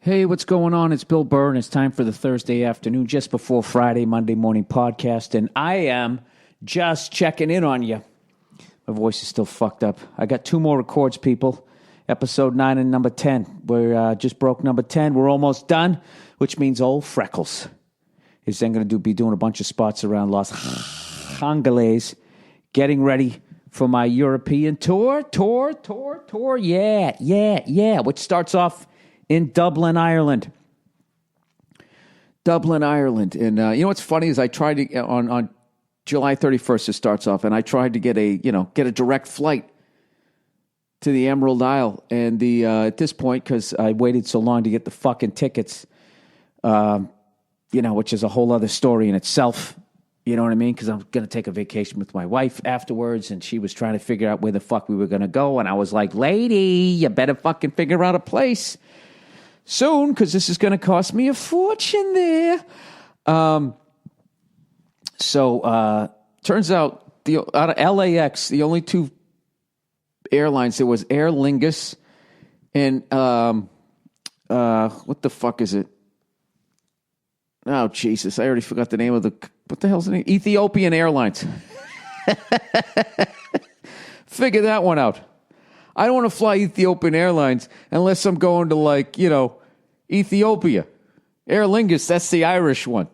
Hey, what's going on? It's Bill Burr, and it's time for the Thursday afternoon, just before Friday, Monday morning podcast, and I am just checking in on you. My voice is still fucked up. I got 2 more records, people. Episode 9 and number 10. We're just broke number 10. We're almost done, which means old Freckles is then going to be doing a bunch of spots around Los Angeles, getting ready for my European tour. Yeah, which starts off in Dublin, Ireland. And you know what's funny is I tried to on July 31st it starts off, and I tried to get a direct flight to the Emerald Isle, and at this point, because I waited so long to get the fucking tickets, which is a whole other story in itself. You know what I mean? Because I'm going to take a vacation with my wife afterwards, and she was trying to figure out where the fuck we were going to go, and I was like, lady, you better fucking figure out a place soon, because this is going to cost me a fortune there. Turns out out of LAX, the only 2 airlines, there was Aer Lingus and what the fuck is it? Oh, Jesus, I already forgot the name of what the hell's the name? Ethiopian Airlines. Figure that one out. I don't want to fly Ethiopian Airlines unless I'm going to Ethiopia. Aer Lingus, that's the Irish one,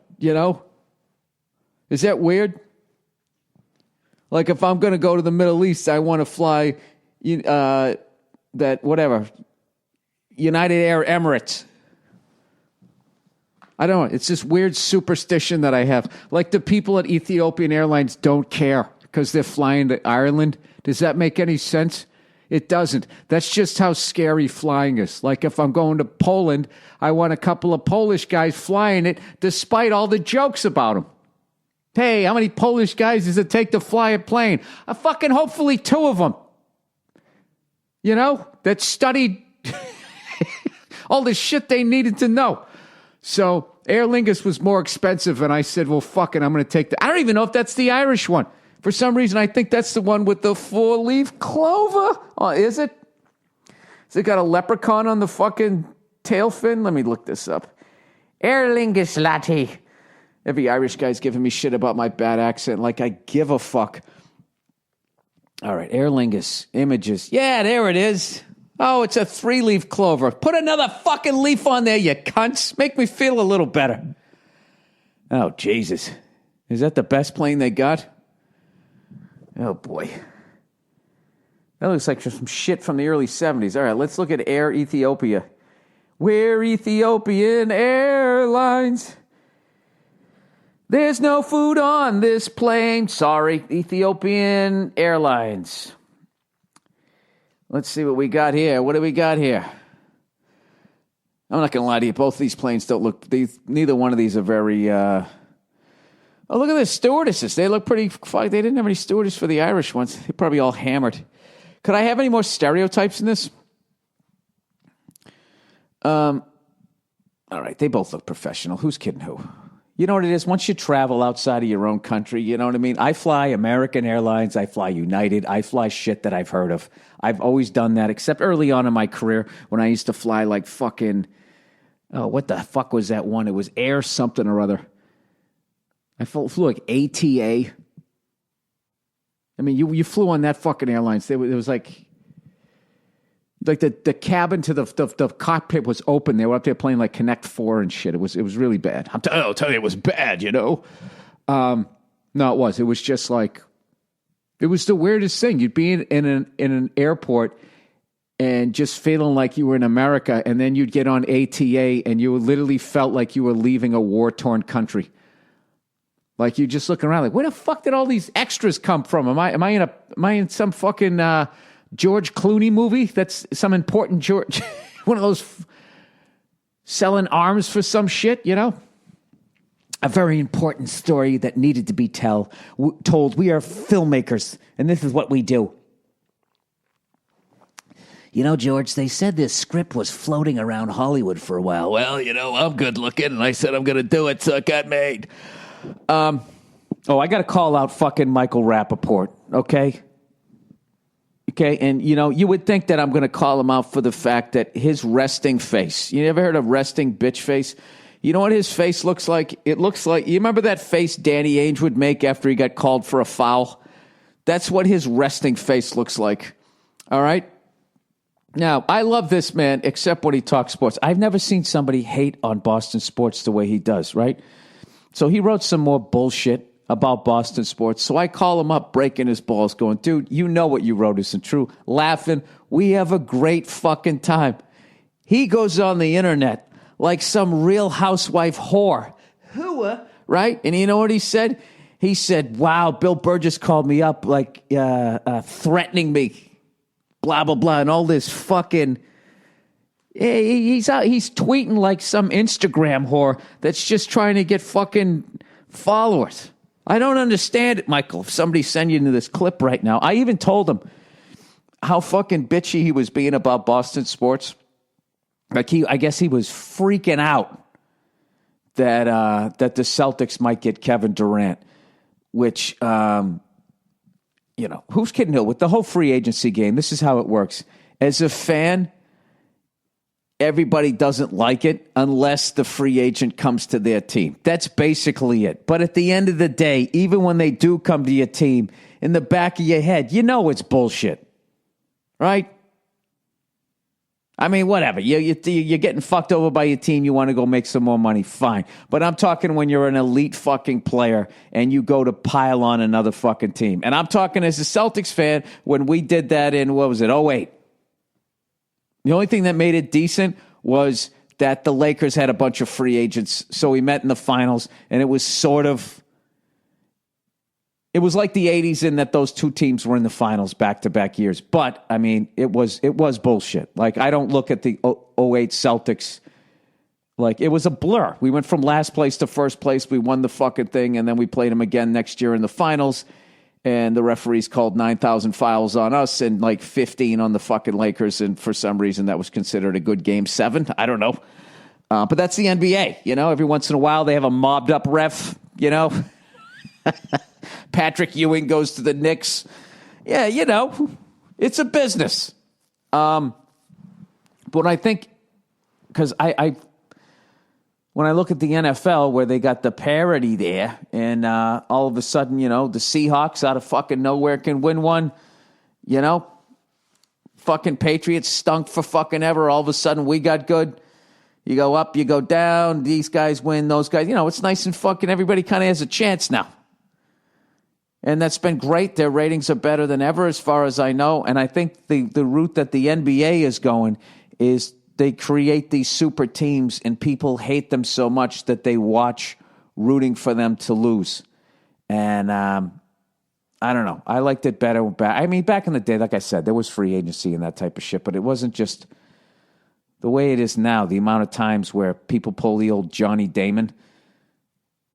Is that weird? Like if I'm going to go to the Middle East, I want to fly United Air Emirates. I don't know. It's this weird superstition that I have. Like the people at Ethiopian Airlines don't care because they're flying to Ireland. Does that make any sense? It doesn't. That's just how scary flying is. Like if I'm going to Poland, I want a couple of Polish guys flying it despite all the jokes about them. Hey, how many Polish guys does it take to fly a plane? Hopefully 2 of them. That studied all the shit they needed to know. So Aer Lingus was more expensive, and I said, well, fuck it, I'm going to take I don't even know if that's the Irish one. For some reason, I think that's the one with the 4-leaf clover. Oh, is it? Has it got a leprechaun on the fucking tail fin? Let me look this up. Aer Lingus, laddie. Every Irish guy's giving me shit about my bad accent, like I give a fuck. All right, Aer Lingus, images. Yeah, there it is. Oh, it's a 3-leaf clover. Put another fucking leaf on there, you cunts. Make me feel a little better. Oh, Jesus. Is that the best plane they got? Oh, boy. That looks like some shit from the early 70s. All right, let's look at Air Ethiopia. We're Ethiopian Airlines. There's no food on this plane. Sorry, Ethiopian Airlines. Let's see what we got here. What do we got here? I'm not going to lie to you. Both of these planes don't look... neither one of these are very... Oh, look at the stewardesses. They look pretty... They didn't have any stewardess for the Irish ones. They're probably all hammered. Could I have any more stereotypes in this? All right, they both look professional. Who's kidding who? You know what it is? Once you travel outside of your own country, you know what I mean? I fly American Airlines. I fly United. I fly shit that I've heard of. I've always done that, except early on in my career when I used to fly like fucking... Oh, what the fuck was that one? It was Air something or other. I flew like ATA. I mean, you flew on that fucking airlines. It was like the cabin to the cockpit was open. They were up there playing like Connect 4 and shit. It was really bad. I'll tell you, it was bad. No, it was. It was just like it was the weirdest thing. You'd be in an airport and just feeling like you were in America, and then you'd get on ATA and you literally felt like you were leaving a war-torn country. Like you just looking around, like where the fuck did all these extras come from? Am I in some fucking George Clooney movie? That's some important George, one of those selling arms for some shit, A very important story that needed to be told. We are filmmakers, and this is what we do. George, they said this script was floating around Hollywood for a while. Well, I'm good looking, and I said I'm going to do it, so it got made. I got to call out fucking Michael Rapaport, okay? Okay, and you would think that I'm going to call him out for the fact that his resting face. You ever heard of resting bitch face? You know what his face looks like? It looks like, you remember that face Danny Ainge would make after he got called for a foul? That's what his resting face looks like. All right? Now, I love this man, except when he talks sports. I've never seen somebody hate on Boston sports the way he does, right? So he wrote some more bullshit about Boston sports. So I call him up, breaking his balls, going, dude, you know what you wrote isn't true. Laughing. We have a great fucking time. He goes on the internet like some Real Housewife whore. Right? And you know what he said? He said, wow, Bill Burr just called me up like threatening me. Blah, blah, blah. And all this fucking... He's tweeting like some Instagram whore that's just trying to get fucking followers. I don't understand it, Michael. If somebody send you into this clip right now, I even told him how fucking bitchy he was being about Boston sports. Like I guess he was freaking out that the Celtics might get Kevin Durant, which who's kidding who? With the whole free agency game, this is how it works. As a fan, everybody doesn't like it unless the free agent comes to their team. That's basically it. But at the end of the day, even when they do come to your team, in the back of your head, you know it's bullshit. Right? I mean, whatever. You're getting fucked over by your team. You want to go make some more money. Fine. But I'm talking when you're an elite fucking player and you go to pile on another fucking team. And I'm talking as a Celtics fan when we did that in, what was it, '08. The only thing that made it decent was that the Lakers had a bunch of free agents. So we met in the finals, and it was it was like the 80s in that those two teams were in the finals back-to-back years. But, I mean, it was bullshit. Like, I don't look at the '08 Celtics like it was a blur. We went from last place to first place. We won the fucking thing, and then we played them again next year in the finals. And the referees called 9,000 fouls on us and like 15 on the fucking Lakers. And for some reason, that was considered a good game 7. I don't know. But that's the NBA. Every once in a while, they have a mobbed up ref, Patrick Ewing goes to the Knicks. Yeah, it's a business. But I think, because when I look at the NFL where they got the parity there and all of a sudden, the Seahawks out of fucking nowhere can win one, fucking Patriots stunk for fucking ever. All of a sudden we got good. You go up, you go down. These guys win, those guys. It's nice and fucking everybody kind of has a chance now. And that's been great. Their ratings are better than ever as far as I know. And I think the route that the NBA is going is they create these super teams and people hate them so much that they watch rooting for them to lose. And I don't know. I liked it better. I mean, back in the day, like I said, there was free agency and that type of shit, but it wasn't just the way it is now. The amount of times where people pull the old Johnny Damon,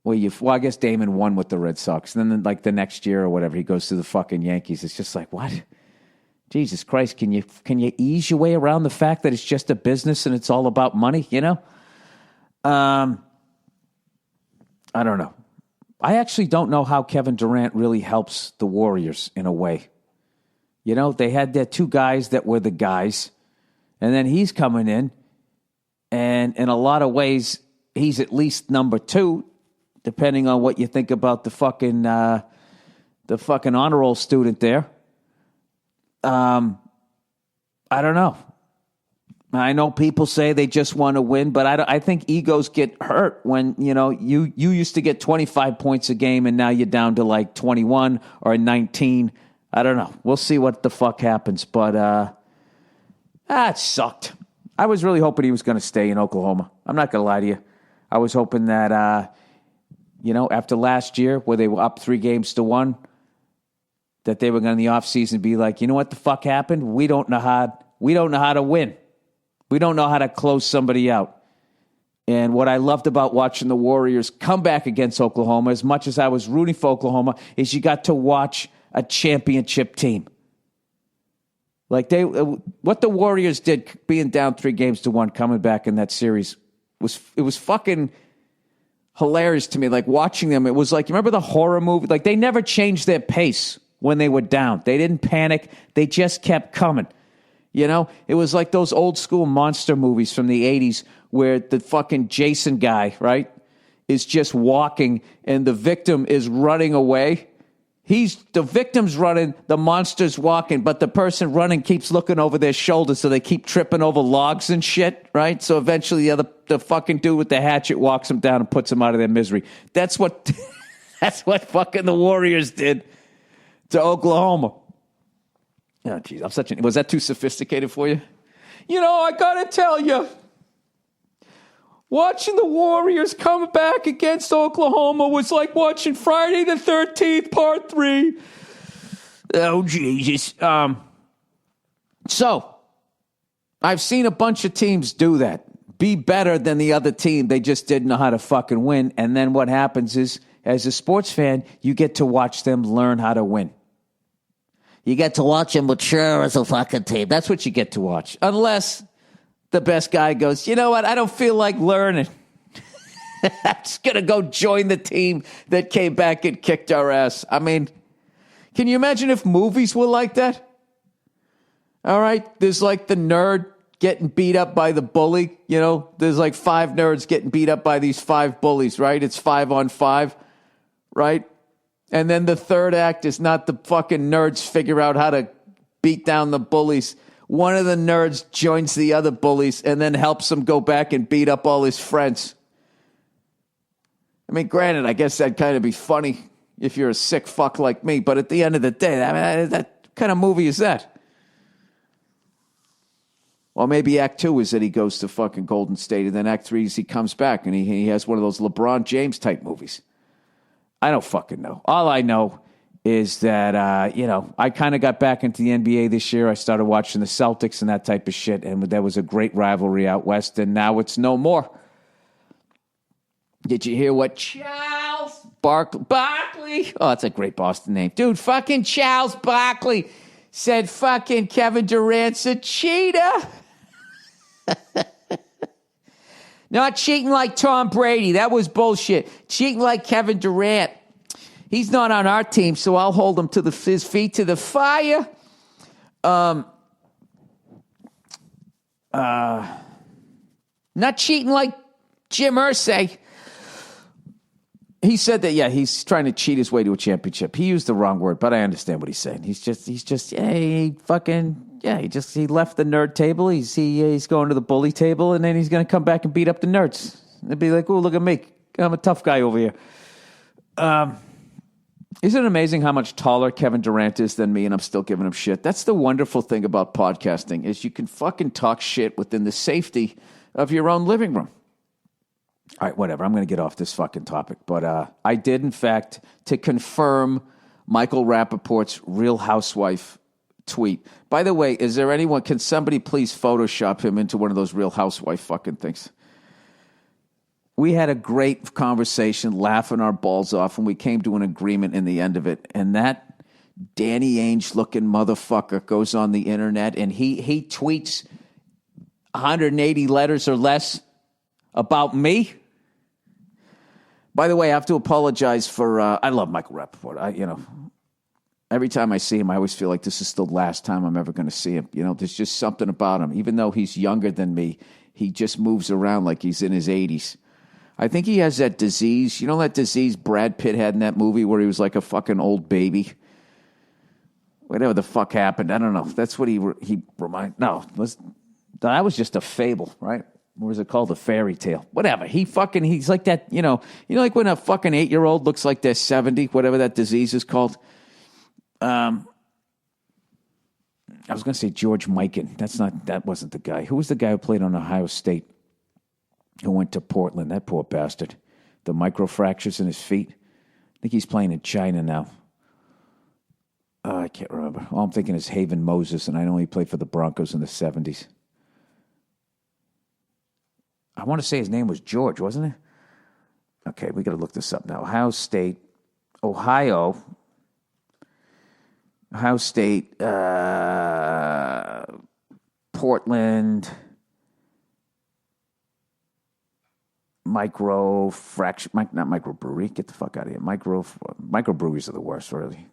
I guess Damon won with the Red Sox. And then like the next year or whatever, he goes to the fucking Yankees. It's just like, what? Jesus Christ, can you ease your way around the fact that it's just a business and it's all about money, I don't know. I actually don't know how Kevin Durant really helps the Warriors in a way. They had their two guys that were the guys, and then he's coming in, and in a lot of ways, he's at least number 2, depending on what you think about the fucking honor roll student there. I don't know. I know people say they just want to win, but I think egos get hurt when, you used to get 25 points a game and now you're down to like 21 or 19. I don't know. We'll see what the fuck happens, but it sucked. I was really hoping he was going to stay in Oklahoma. I'm not going to lie to you. I was hoping that, after last year where they were up 3-1, that they were going to in the offseason be like, you know what the fuck happened? We don't know how to win. We don't know how to close somebody out. And what I loved about watching the Warriors come back against Oklahoma, as much as I was rooting for Oklahoma, is you got to watch a championship team. Like what the Warriors did being down 3-1 coming back in that series was fucking hilarious to me. Like watching them, it was like, you remember the horror movie? Like they never changed their pace when they were down. They didn't panic. They just kept coming. You know, it was like those old school monster movies from the 80s where the fucking Jason guy, right, is just walking and the victim is running away. The victim's running, the monster's walking, but the person running keeps looking over their shoulder, so they keep tripping over logs and shit, right? So eventually the fucking dude with the hatchet walks them down and puts them out of their misery. That's what fucking the Warriors did to Oklahoma. Oh, jeez, was that too sophisticated for you? You know, I gotta tell you, watching the Warriors come back against Oklahoma was like watching Friday the 13th, Part 3. Oh, Jesus. So, I've seen a bunch of teams do that. Be better than the other team. They just didn't know how to fucking win. And then what happens is, as a sports fan, you get to watch them learn how to win. You get to watch them mature as a fucking team. That's what you get to watch. Unless the best guy goes, you know what? I don't feel like learning. I'm just going to go join the team that came back and kicked our ass. I mean, can you imagine if movies were like that? All right. There's like the nerd getting beat up by the bully. You know, there's like 5 nerds getting beat up by these 5 bullies, right? It's 5 on 5, right? And then the third act is not the fucking nerds figure out how to beat down the bullies. One of the nerds joins the other bullies and then helps him go back and beat up all his friends. I mean, granted, I guess that'd kind of be funny if you're a sick fuck like me, but at the end of the day, I mean, that kind of movie is that? Well, maybe Act 2 is that he goes to fucking Golden State, and then Act 3 is he comes back and he has one of those LeBron James type movies. I don't fucking know. All I know is that, I kind of got back into the NBA this year. I started watching the Celtics and that type of shit, and there was a great rivalry out west, and now it's no more. Did you hear what Charles Barkley? Oh, that's a great Boston name. Dude, fucking Charles Barkley said fucking Kevin Durant's a cheater. Not cheating like Tom Brady. That was bullshit. Cheating like Kevin Durant. He's not on our team, so I'll hold him to his feet to the fire. Not cheating like Jim Irsay. He said that, yeah, he's trying to cheat his way to a championship. He used the wrong word, but I understand what he's saying. He left the nerd table. He's going to the bully table, and then he's going to come back and beat up the nerds. They'd be like, oh, look at me. I'm a tough guy over here. Isn't it amazing how much taller Kevin Durant is than me, and I'm still giving him shit? That's the wonderful thing about podcasting, is you can fucking talk shit within the safety of your own living room. All right, whatever. I'm going to get off this fucking topic. But I did, in fact, to confirm Michael Rapaport's Real Housewife tweet. By the way, can somebody please Photoshop him into one of those Real Housewife fucking things? We had a great conversation, laughing our balls off, and we came to an agreement in the end of it. And that Danny Ainge-looking motherfucker goes on the internet, and he tweets 180 letters or less about me. By the way, I have to apologize for, I love Michael Rapaport. Every time I see him, I always feel like this is the last time I'm ever going to see him. You know, there's just something about him. Even though he's younger than me, he just moves around like he's in his 80s. I think he has that disease. You know that disease Brad Pitt had in that movie where he was like a fucking old baby? Whatever the fuck happened, I don't know. That's what he reminded. No, that was just a fable, right? What was it called? A fairy tale. Whatever. He's like that, like when a fucking 8-year-old looks like they're 70, whatever that disease is called. I was going to say George Mikan. That wasn't the guy. Who was the guy who played on Ohio State? Who went to Portland? That poor bastard. The microfractures in his feet. I think he's playing in China now. I can't remember. All I'm thinking is Haven Moses, and I know he played for the Broncos in the 70s. I want to say his name was George, wasn't it? Okay, we got to look this up now. Ohio State, Portland, not microbrewery. Get the fuck out of here. Microbreweries are the worst, really.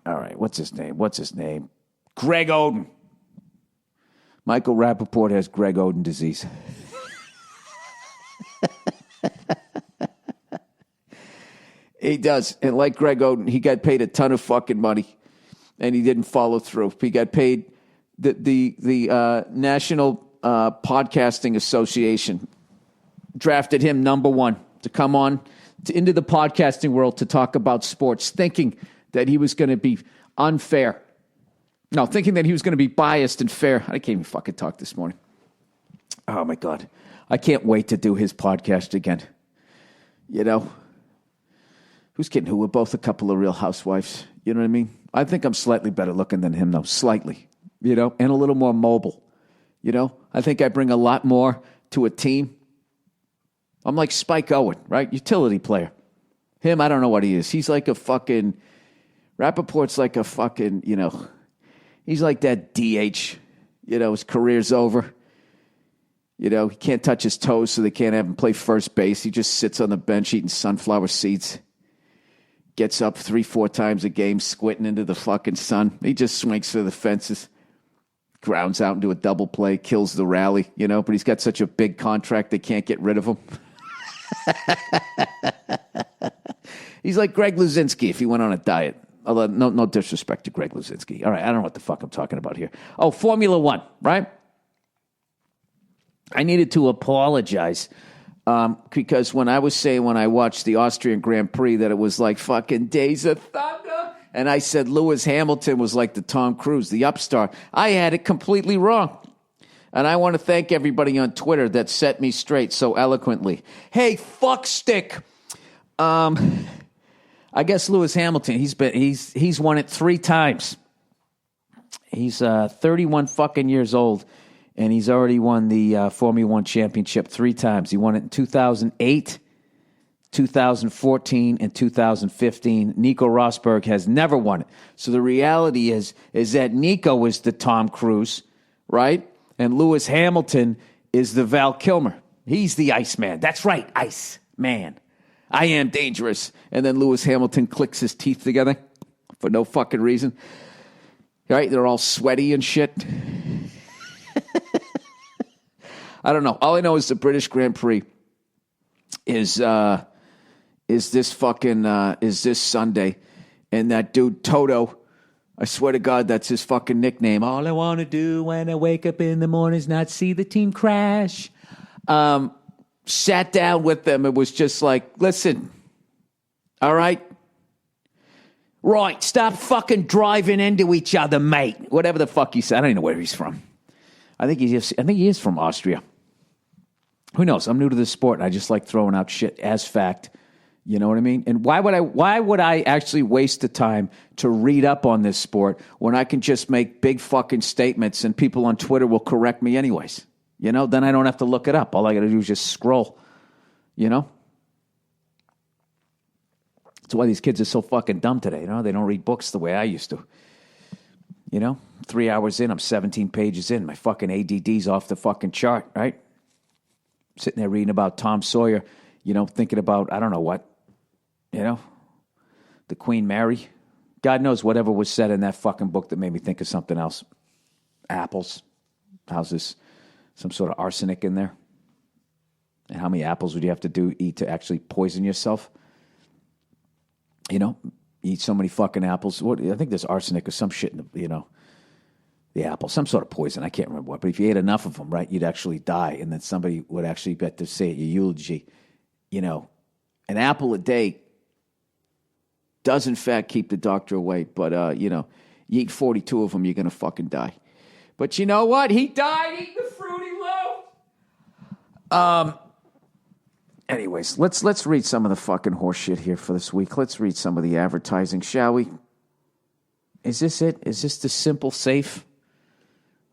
All right, what's his name? Greg Oden. Michael Rapaport has Greg Oden disease. He does. And like Greg Oden, he got paid a ton of fucking money, and he didn't follow through. He got paid the National Podcasting Association drafted him number one to come on into the podcasting world to talk about sports, thinking that he was going to be unfair. No, thinking that he was going to be biased and fair. I can't even fucking talk this morning. Oh, my God. I can't wait to do his podcast again. You know? Who's kidding who? We're both a couple of real housewives. You know what I mean? I think I'm slightly better looking than him, though. Slightly. You know? And a little more mobile. You know? I think I bring a lot more to a team. I'm like Spike Owen, right? Utility player. Him, I don't know what he is. He's like a fucking... Rapaport's like a fucking, you know... He's like that DH. You know, his career's over. You know, he can't touch his toes, so they can't have him play first base. He just sits on the bench eating sunflower seeds. Gets up 3-4 times a game, squinting into the fucking sun. He just swings for the fences. Grounds out into a double play, kills the rally, you know, but he's got such a big contract they can't get rid of him. He's like Greg Luzinski if he went on a diet. Although, no disrespect to Greg Luzinski. All right, I don't know what the fuck I'm talking about here. Oh, Formula One, right? I needed to apologize because when I watched the Austrian Grand Prix that it was like fucking Days of Thunder, and I said Lewis Hamilton was like the Tom Cruise, the upstart, I had it completely wrong. And I want to thank everybody on Twitter that set me straight so eloquently. Hey, fuckstick. I guess Lewis Hamilton, he's won it 3 times. He's 31 fucking years old, and he's already won the Formula One championship 3 times. He won it in 2008, 2014, and 2015. Nico Rosberg has never won it. So the reality is that Nico is the Tom Cruise, right? And Lewis Hamilton is the Val Kilmer. He's the Iceman. That's right, Iceman. I am dangerous. And then Lewis Hamilton clicks his teeth together for no fucking reason. Right? They're all sweaty and shit. I don't know. All I know is the British Grand Prix is this Sunday. And that dude, Toto, I swear to God, that's his fucking nickname. All I want to do when I wake up in the morning is not see the team crash. Sat down with them. It was just like, listen, all right? Right, stop fucking driving into each other, mate. Whatever the fuck he said. I don't even know where he's from. I think he is from Austria. Who knows? I'm new to this sport, and I just like throwing out shit as fact. You know what I mean? And why would I actually waste the time to read up on this sport when I can just make big fucking statements and people on Twitter will correct me anyways? You know, then I don't have to look it up. All I got to do is just scroll, you know? That's why these kids are so fucking dumb today, you know? They don't read books the way I used to. You know? 3 hours in, I'm 17 pages in. My fucking ADD's off the fucking chart, right? Sitting there reading about Tom Sawyer, you know, thinking about, I don't know what, you know? The Queen Mary. God knows whatever was said in that fucking book that made me think of something else. Apples. How's this? Some sort of arsenic in there? And how many apples would you have to eat to actually poison yourself? You know, eat so many fucking apples. I think there's arsenic or some shit in the, you know, the apple. Some sort of poison. I can't remember what. But if you ate enough of them, right, you'd actually die. And then somebody would actually bet to say at your eulogy, you know, an apple a day does in fact keep the doctor away. But, you know, you eat 42 of them, you're going to fucking die. But you know what? He died eating the Fruity Loaf. Anyways, let's read some of the fucking horse shit here for this week. Let's read some of the advertising, shall we? Is this it? Is this the Simple Safe?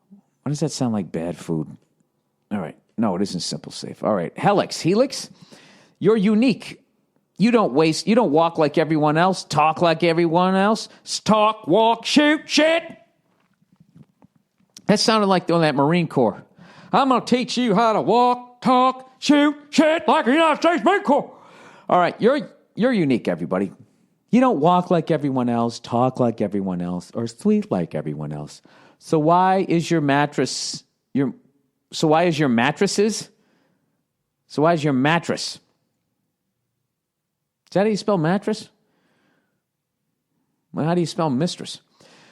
Why does that sound like bad food? All right. No, it isn't Simple Safe. All right. Helix. You're unique. You don't walk like everyone else, talk like everyone else. Talk, walk, shoot, shit. That sounded like that Marine Corps. I'm going to teach you how to walk, talk, shoot, shit like the United States Marine Corps. All right, you're unique, everybody. You don't walk like everyone else, talk like everyone else, or sleep like everyone else. So why is your mattress So why is your mattress? Is that how you spell mattress? Well, how do you spell mistress?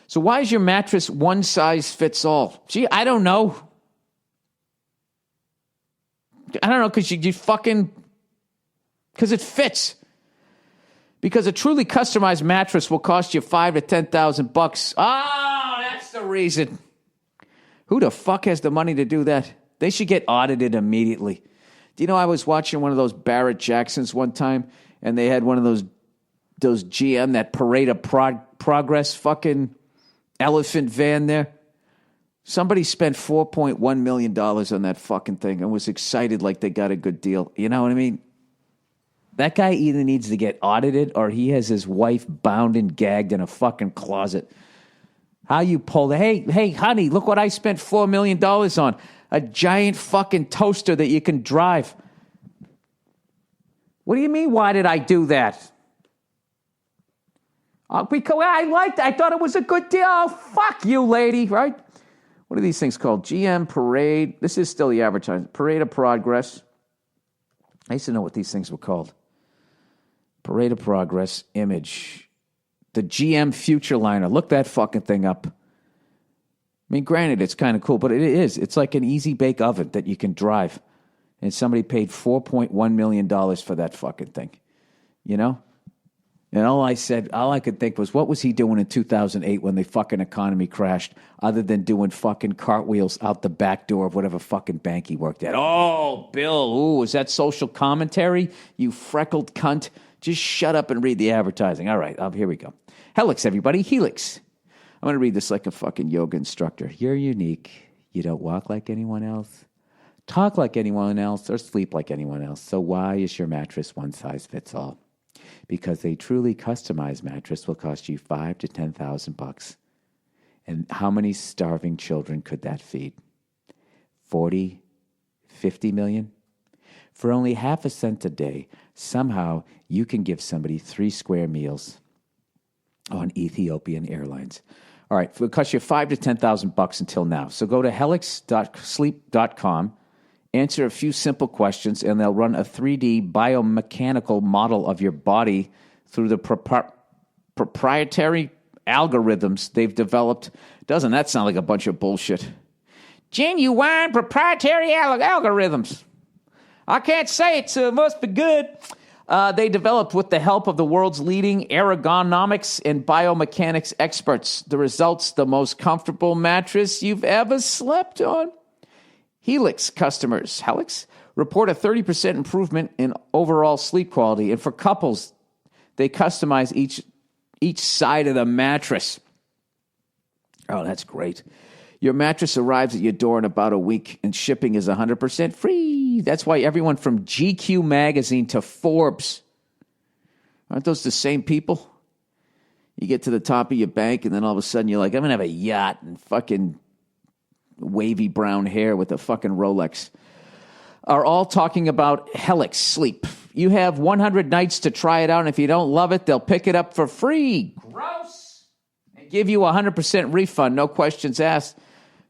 So why is your mattress one size fits all? Gee, I don't know. Because because it fits. Because a truly customized mattress will cost you $5,000 to $10,000. Oh, that's the reason. Who the fuck has the money to do that? They should get audited immediately. Do you know I was watching one of those Barrett Jacksons one time, and they had one of those GM, that Parade of Progress fucking elephant van there? Somebody spent $4.1 million on that fucking thing and was excited like they got a good deal. You know what I mean? That guy either needs to get audited or he has his wife bound and gagged in a fucking closet. How you pull the, hey, honey, look what I spent $4 million on. A giant fucking toaster that you can drive. What do you mean, why did I do that? Because I thought it was a good deal. Oh, fuck you, lady, right? What are these things called? GM Parade. This is still the advertising. Parade of Progress. I used to know what these things were called. Parade of Progress, Image. The GM Future Liner. Look that fucking thing up. I mean, granted, it's kind of cool, but it is. It's like an easy bake oven that you can drive. And somebody paid $4.1 million for that fucking thing. You know? And all I could think was, what was he doing in 2008 when the fucking economy crashed, other than doing fucking cartwheels out the back door of whatever fucking bank he worked at? Oh, Bill, ooh, is that social commentary? You freckled cunt. Just shut up and read the advertising. All right, here we go. Helix, everybody, Helix. I'm going to read this like a fucking yoga instructor. You're unique. You don't walk like anyone else, talk like anyone else, or sleep like anyone else. So why is your mattress one size fits all? Because a truly customized mattress will cost you $5,000 to $10,000. And how many starving children could that feed? 40, 50 million? For only half a cent a day, somehow you can give somebody 3 square meals on Ethiopian Airlines. All right, it will cost you $5,000 to $10,000 until now. So go to helix.sleep.com, answer a few simple questions, and they'll run a 3D biomechanical model of your body through the proprietary algorithms they've developed. Doesn't that sound like a bunch of bullshit? Genuine proprietary algorithms. I can't say it, so it must be good. They developed with the help of the world's leading ergonomics and biomechanics experts. The results, the most comfortable mattress you've ever slept on. Helix customers, report a 30% improvement in overall sleep quality. And for couples, they customize each side of the mattress. Oh, that's great. Your mattress arrives at your door in about a week, and shipping is 100% free. That's why everyone from GQ magazine to Forbes, aren't those the same people? You get to the top of your bank, and then all of a sudden you're like, I'm going to have a yacht and fucking wavy brown hair with a fucking Rolex, are all talking about Helix Sleep. You have 100 nights to try it out, and if you don't love it, they'll pick it up for free. Gross. And give you a 100% refund, no questions asked.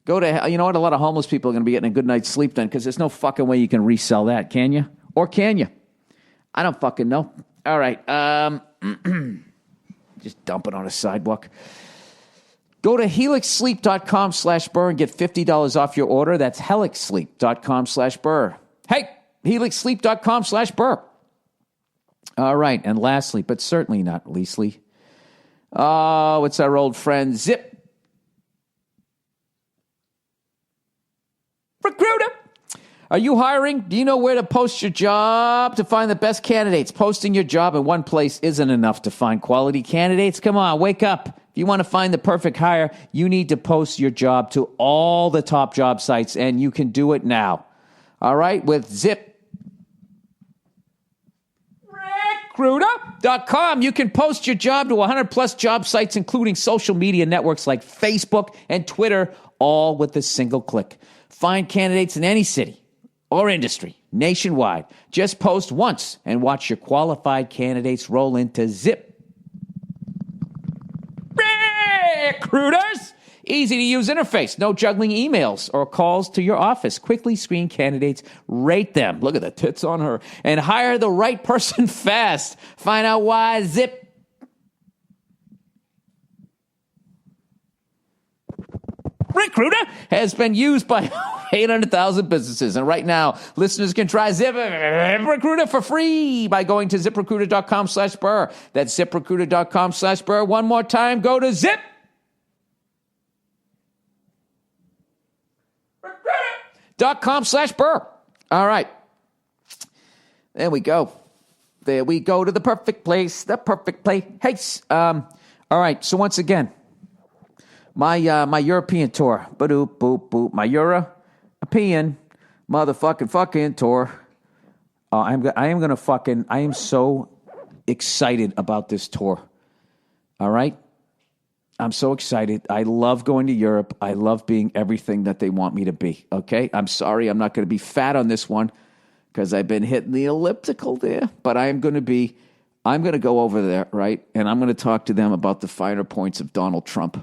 Go to, you know what, a lot of homeless people are going to be getting a good night's sleep then, because there's no fucking way you can resell that, can you? Or can you? I don't fucking know. All right. Just dump it on a sidewalk. Go to helixsleep.com/Burr and get $50 off your order. That's helixsleep.com/Burr. Hey, helixsleep.com/Burr. All right. And lastly, but certainly not leastly, it's our old friend ZipRecruiter. Are you hiring? Do you know where to post your job to find the best candidates? Posting your job in one place isn't enough to find quality candidates. Come on, wake up. If you want to find the perfect hire, you need to post your job to all the top job sites, and you can do it now. All right, with ZipRecruiter.com, you can post your job to 100-plus job sites, including social media networks like Facebook and Twitter, all with a single click. Find candidates in any city or industry nationwide. Just post once and watch your qualified candidates roll into ZipRecruiters. Easy to use interface. No juggling emails or calls to your office. Quickly screen candidates, rate them. Look at the tits on her. And hire the right person fast. Find out why ZipRecruiter has been used by 800,000 businesses. And right now, listeners can try ZipRecruiter for free by going to ZipRecruiter.com/Burr. That's ZipRecruiter.com/Burr. One more time, go to ZipRecruiter.com/Burr. All right. There we go. There we go to the perfect place. The perfect place. Hey, all right. So once again, my European tour. Ba-doop, boop, boop. My European fucking tour. I am so excited about this tour. All right? I'm so excited. I love going to Europe. I love being everything that they want me to be. Okay? I'm sorry I'm not going to be fat on this one because I've been hitting the elliptical there. But I'm going to go over there, right? And I'm going to talk to them about the finer points of Donald Trump.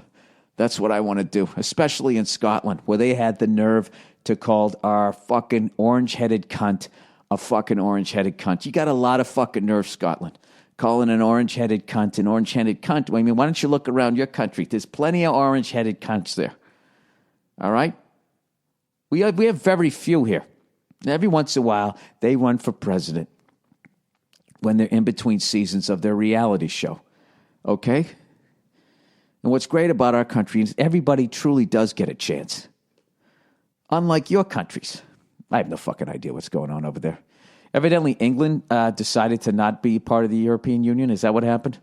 That's what I want to do, especially in Scotland, where they had the nerve to call our fucking orange-headed cunt a fucking orange-headed cunt. You got a lot of fucking nerve, Scotland, calling an orange-headed cunt an orange-headed cunt. I mean, why don't you look around your country? There's plenty of orange-headed cunts there. All right? We have very few here. Every once in a while, they run for president when they're in between seasons of their reality show. Okay? And what's great about our country is everybody truly does get a chance. Unlike your countries. I have no fucking idea what's going on over there. Evidently, England decided to not be part of the European Union. Is that what happened?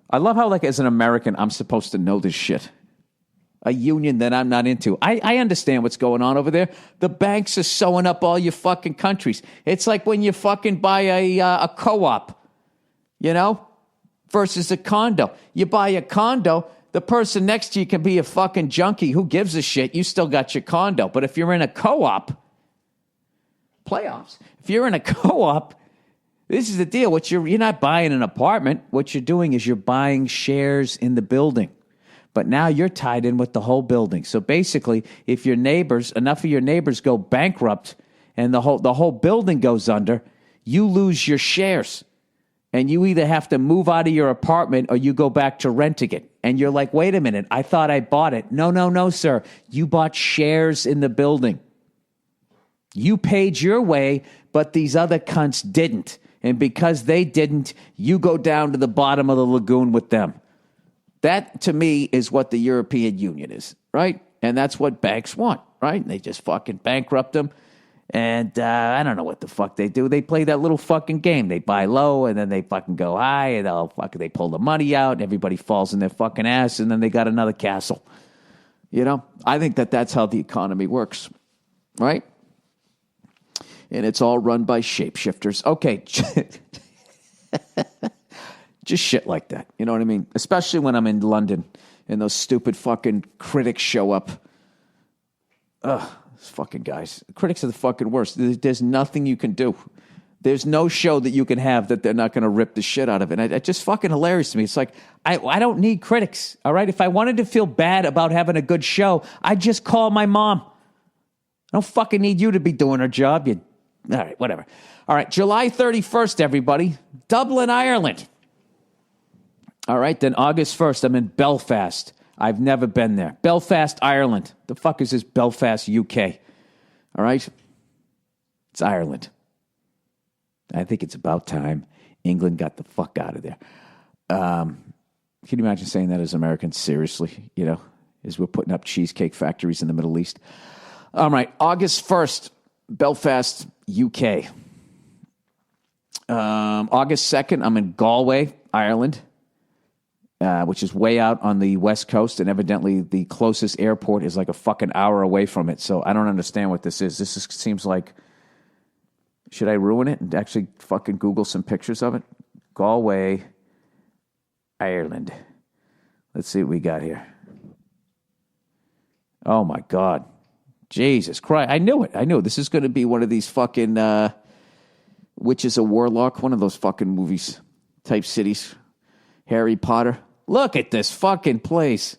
I love how, like, as an American, I'm supposed to know this shit. A union that I'm not into. I understand what's going on over there. The banks are sewing up all your fucking countries. It's like when you fucking buy a co-op, you know, versus a condo. You buy a condo, the person next to you can be a fucking junkie. Who gives a shit? You still got your condo. But if you're in a co-op, playoffs. If you're in a co-op, this is the deal. You're not buying an apartment. What you're doing is you're buying shares in the building. But now you're tied in with the whole building. So basically, if enough of your neighbors go bankrupt and the whole building goes under, you lose your shares. And you either have to move out of your apartment or you go back to renting it. And you're like, wait a minute, I thought I bought it. No, sir. You bought shares in the building. You paid your way, but these other cunts didn't. And because they didn't, you go down to the bottom of the lagoon with them. That, to me, is what the European Union is, right? And that's what banks want, right? They just fucking bankrupt them. And I don't know what the fuck they do. They play that little fucking game. They buy low, and then they fucking go high, and they pull the money out, and everybody falls in their fucking ass, and then they got another castle. You know? I think that's how the economy works, right? And it's all run by shapeshifters. Okay. Just shit like that. You know what I mean? Especially when I'm in London and those stupid fucking critics show up. Ugh, those fucking guys. Critics are the fucking worst. There's nothing you can do. There's no show that you can have that they're not going to rip the shit out of it. And it's just fucking hilarious to me. It's like, I don't need critics, all right? If I wanted to feel bad about having a good show, I'd just call my mom. I don't fucking need you to be doing her job. All right, whatever. All right, July 31st, everybody. Dublin, Ireland. All right, then August 1st, I'm in Belfast. I've never been there. Belfast, Ireland. The fuck is this Belfast, UK? All right? It's Ireland. I think it's about time England got the fuck out of there. Can you imagine saying that as Americans? Seriously, you know, as we're putting up cheesecake factories in the Middle East. All right, August 1st, Belfast, UK. August 2nd, I'm in Galway, Ireland. Which is way out on the West Coast, and evidently the closest airport is like a fucking hour away from it. So I don't understand what this is. Seems like, should I ruin it and actually fucking Google some pictures of it? Galway, Ireland. Let's see what we got here. Oh my God. Jesus Christ. I knew it. This is going to be one of these fucking Witch is a Warlock, one of those fucking movies type cities. Harry Potter. Look at this fucking place.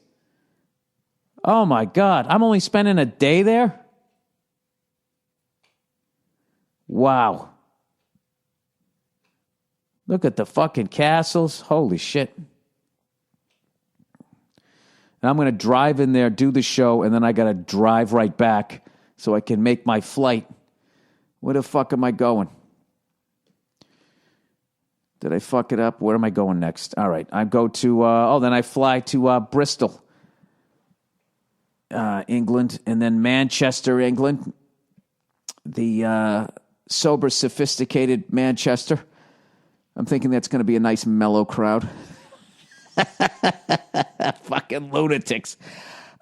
Oh, my God. I'm only spending a day there? Wow. Look at the fucking castles. Holy shit. And I'm going to drive in there, do the show, and then I got to drive right back so I can make my flight. Where the fuck am I going? Did I fuck it up? Where am I going next? All right. I go to, then I fly to Bristol, England, and then Manchester, England. The sober, sophisticated Manchester. I'm thinking that's going to be a nice, mellow crowd. Fucking lunatics.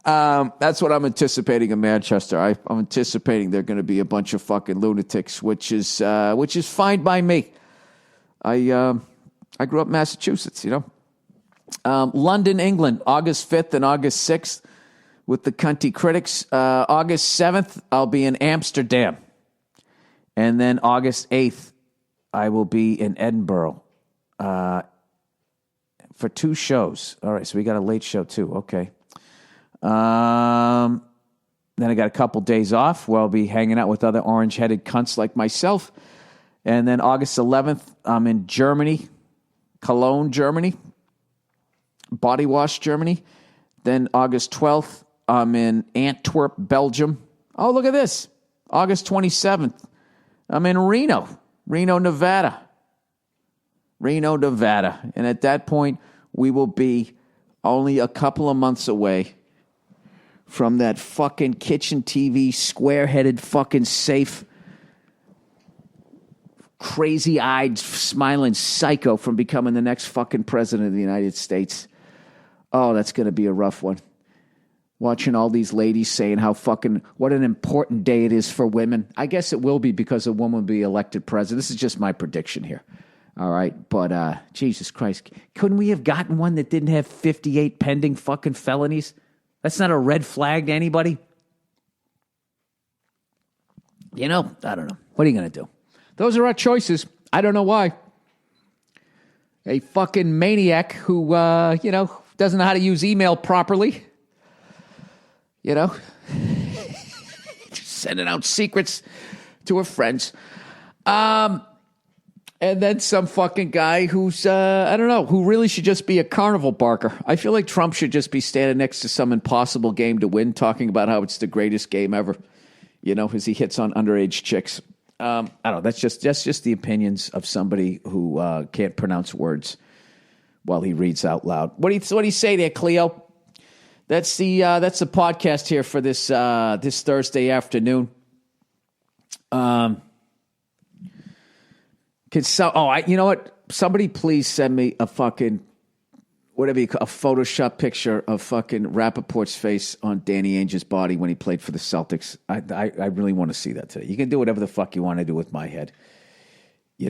That's what I'm anticipating in Manchester. I'm anticipating they're going to be a bunch of fucking lunatics, which is fine by me. I grew up in Massachusetts, you know. London, England, August 5th and August 6th with the Cunty Critics. August 7th, I'll be in Amsterdam. And then August 8th, I will be in Edinburgh for 2 shows. All right, so we got a late show too. Okay. Then I got a couple days off where I'll be hanging out with other orange-headed cunts like myself. And then August 11th, I'm in Germany, Cologne, Germany, Body Wash, Germany. Then August 12th, I'm in Antwerp, Belgium. Oh, look at this. August 27th, I'm in Reno, Nevada. And at that point, we will be only a couple of months away from that fucking kitchen TV, square-headed fucking safe, crazy-eyed, smiling psycho from becoming the next fucking president of the United States. Oh, that's going to be a rough one. Watching all these ladies saying what an important day it is for women. I guess it will be because a woman will be elected president. This is just my prediction here. All right, but Jesus Christ, couldn't we have gotten one that didn't have 58 pending fucking felonies? That's not a red flag to anybody. You know, I don't know. What are you going to do? Those are our choices. I don't know why. A fucking maniac who, doesn't know how to use email properly. You know? Just sending out secrets to her friends. And then some fucking guy who's, who really should just be a carnival barker. I feel like Trump should just be standing next to some impossible game to win, talking about how it's the greatest game ever, as he hits on underage chicks. I don't know. That's just the opinions of somebody who can't pronounce words while he reads out loud. What do you say there, Cleo? That's the podcast here for this Thursday afternoon. You know what? Somebody please send me a fucking a Photoshop picture of fucking Rapaport's face on Danny Ainge's body when he played for the Celtics. I really want to see that today. You can do whatever the fuck you want to do with my head. I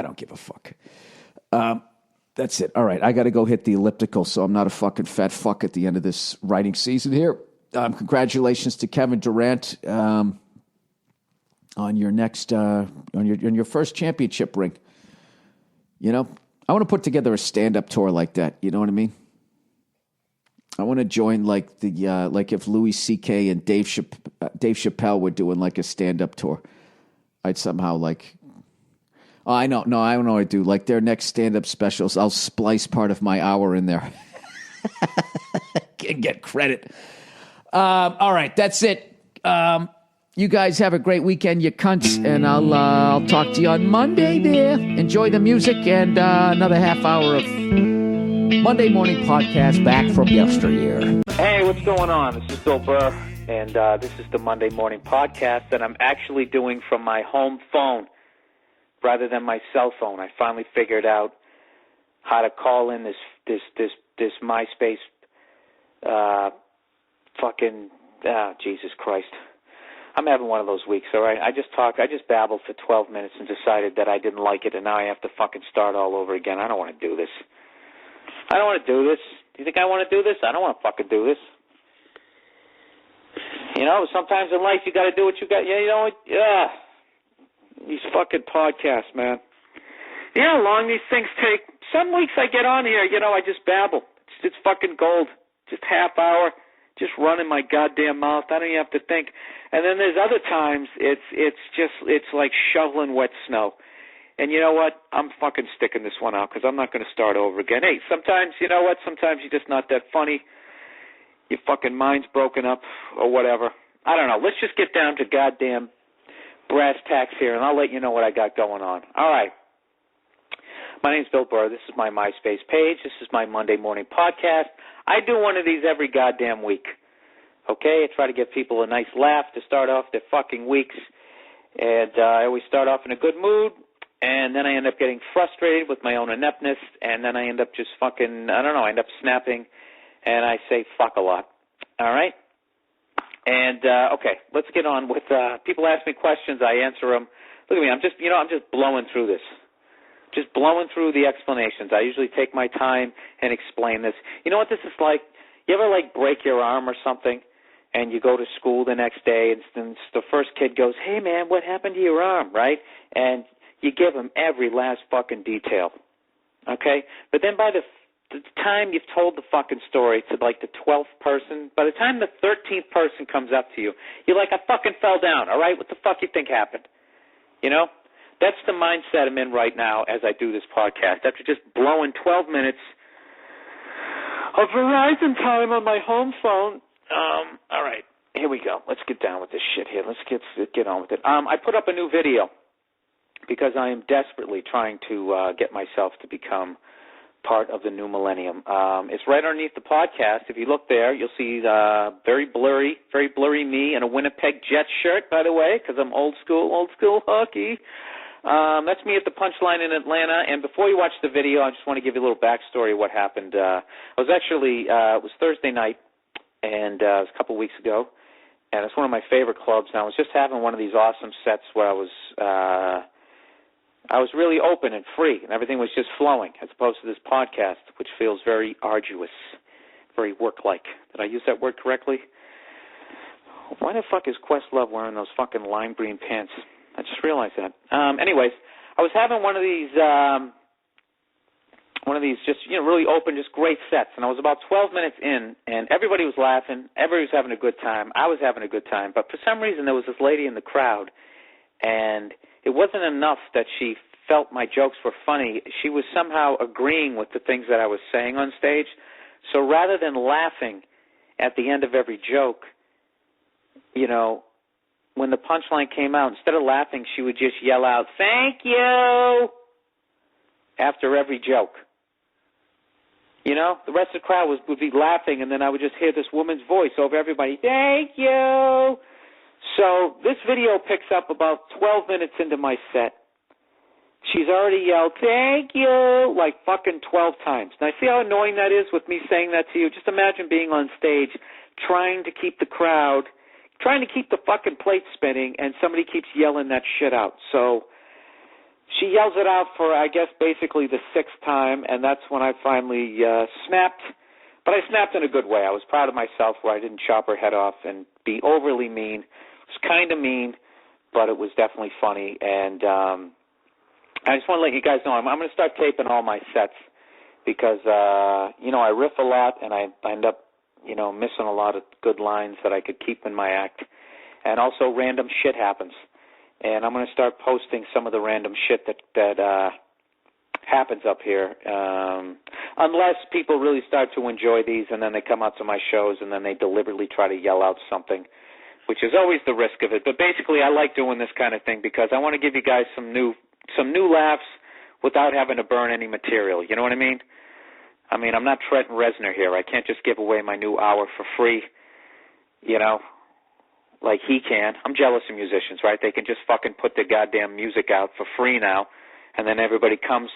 don't give a fuck. That's it. All right, I got to go hit the elliptical, so I'm not a fucking fat fuck at the end of this writing season here. Congratulations to Kevin Durant on your next on your first championship ring. I want to put together a stand-up tour like that. You know what I mean? I want to join like if Louis C.K. and Dave Chappelle were doing like a stand-up tour. I'd somehow I don't know what I do. Like their next stand-up specials, I'll splice part of my hour in there. Can get credit. All right, that's it. You guys have a great weekend, you cunts, and I'll talk to you on Monday there. Enjoy the music and another half hour of Monday morning podcast back from yesteryear. Hey, what's going on? This is Bill Burr, and this is the Monday morning podcast that I'm actually doing from my home phone rather than my cell phone. I finally figured out how to call in this MySpace Jesus Christ. I'm having one of those weeks, all right? I just babbled for 12 minutes and decided that I didn't like it, and now I have to fucking start all over again. I don't want to do this. I don't want to do this. Do you think I want to do this? I don't want to fucking do this. Sometimes in life you got to do what you got. Yeah. These fucking podcasts, man. You know how long these things take? Some weeks I get on here, I just babble. It's fucking gold. just half hour, just running my goddamn mouth. I don't even have to think. And then there's other times it's like shoveling wet snow. And you know what? I'm fucking sticking this one out because I'm not going to start over again. Hey, sometimes, you know what? Sometimes you're just not that funny. Your fucking mind's broken up or whatever. I don't know. Let's just get down to goddamn brass tacks here, and I'll let you know what I got going on. All right. My name's Bill Burr. This is my MySpace page. This is my Monday morning podcast. I do one of these every goddamn week. Okay? I try to give people a nice laugh to start off their fucking weeks. And I always start off in a good mood, and then I end up getting frustrated with my own ineptness, and then I end up just fucking, I don't know, I end up snapping, and I say fuck a lot. All right? And, okay, let's get on with, people ask me questions, I answer them. Look at me, I'm just blowing through this. Just blowing through the explanations. I usually take my time and explain this. You know what this is like? You ever, like, break your arm or something, and you go to school the next day, and the first kid goes, hey, man, what happened to your arm, right? And you give them every last fucking detail, okay? But then by the time you've told the fucking story to, like, the 12th person, by the time the 13th person comes up to you, you're like, I fucking fell down, all right? What the fuck you think happened? You know? That's the mindset I'm in right now as I do this podcast. After just blowing 12 minutes of Verizon time on my home phone. All right, here we go. Let's get down with this shit here. Let's get on with it. I put up a new video because I am desperately trying to get myself to become part of the new millennium. It's right underneath the podcast. If you look there, you'll see very blurry me in a Winnipeg Jets shirt, by the way, because I'm old school hockey. That's me at the Punchline in Atlanta. And before you watch the video, I just want to give you a little backstory of what happened. I was actually, it was Thursday night, and it was a couple weeks ago, and it's one of my favorite clubs. And I was just having one of these awesome sets where I was really open and free, and everything was just flowing, as opposed to this podcast, which feels very arduous, very work-like. Did I use that word correctly? Why the fuck is Questlove wearing those fucking lime green pants? I just realized that. Anyways, I was having one of these just, really open, just great sets. And I was about 12 minutes in, and everybody was laughing. Everybody was having a good time. I was having a good time. But for some reason, there was this lady in the crowd, and it wasn't enough that she felt my jokes were funny. She was somehow agreeing with the things that I was saying on stage. So rather than laughing at the end of every joke, when the punchline came out, instead of laughing, she would just yell out, thank you, after every joke. The rest of the crowd would be laughing, and then I would just hear this woman's voice over everybody, thank you. So this video picks up about 12 minutes into my set. She's already yelled, thank you, like fucking 12 times. Now, see how annoying that is with me saying that to you? Just imagine being on stage, trying to keep the fucking plate spinning, and somebody keeps yelling that shit out. So she yells it out for, I guess, basically the 6th time, and that's when I finally snapped. But I snapped in a good way. I was proud of myself where I didn't chop her head off and be overly mean. It was kind of mean, but it was definitely funny. And I just want to let you guys know, I'm going to start taping all my sets because, I riff a lot, and I end up missing a lot of good lines that I could keep in my act. And also random shit happens. And I'm going to start posting some of the random shit that happens up here. Unless people really start to enjoy these and then they come out to my shows and then they deliberately try to yell out something, which is always the risk of it. But basically I like doing this kind of thing because I want to give you guys some new laughs without having to burn any material. You know what I mean? I'm not Trent Reznor here. I can't just give away my new hour for free, like he can. I'm jealous of musicians, right? They can just fucking put their goddamn music out for free now, and then everybody comes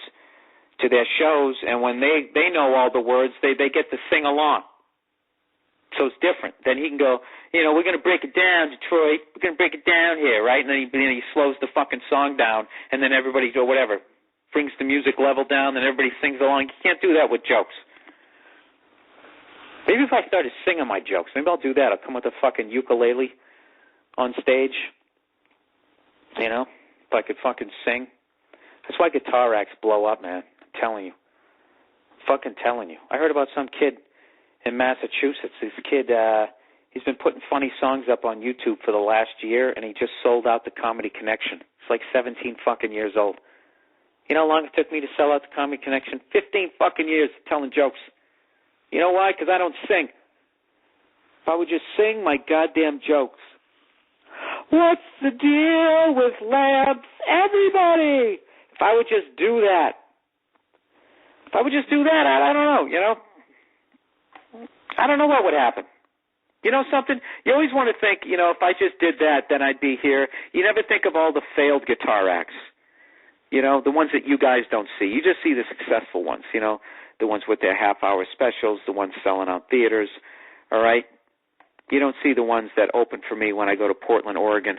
to their shows, and when they know all the words, they get to sing along. So it's different. Then he can go, we're going to break it down, Detroit. We're going to break it down here, right? And then he slows the fucking song down, and then everybody go whatever. Brings the music level down, and everybody sings along. You can't do that with jokes. Maybe if I started singing my jokes, maybe I'll do that. I'll come with a fucking ukulele on stage, if I could fucking sing. That's why guitar acts blow up, man. I'm telling you. Fucking telling you. I heard about some kid in Massachusetts. This kid, he's been putting funny songs up on YouTube for the last year, and he just sold out the Comedy Connection. He's like 17 fucking years old. You know how long it took me to sell out the Comedy Connection? 15 fucking years telling jokes. You know why? Because I don't sing. If I would just sing my goddamn jokes. What's the deal with labs? Everybody! If I would just do that. I don't know, you know. I don't know what would happen. You know something? You always want to think, you know, if I just did that, then I'd be here. You never think of all the failed guitar acts. You know, the ones that you guys don't see. You just see the successful ones, you know, the ones with their half-hour specials, the ones selling out theaters, all right? You don't see the ones that open for me when I go to Portland, Oregon,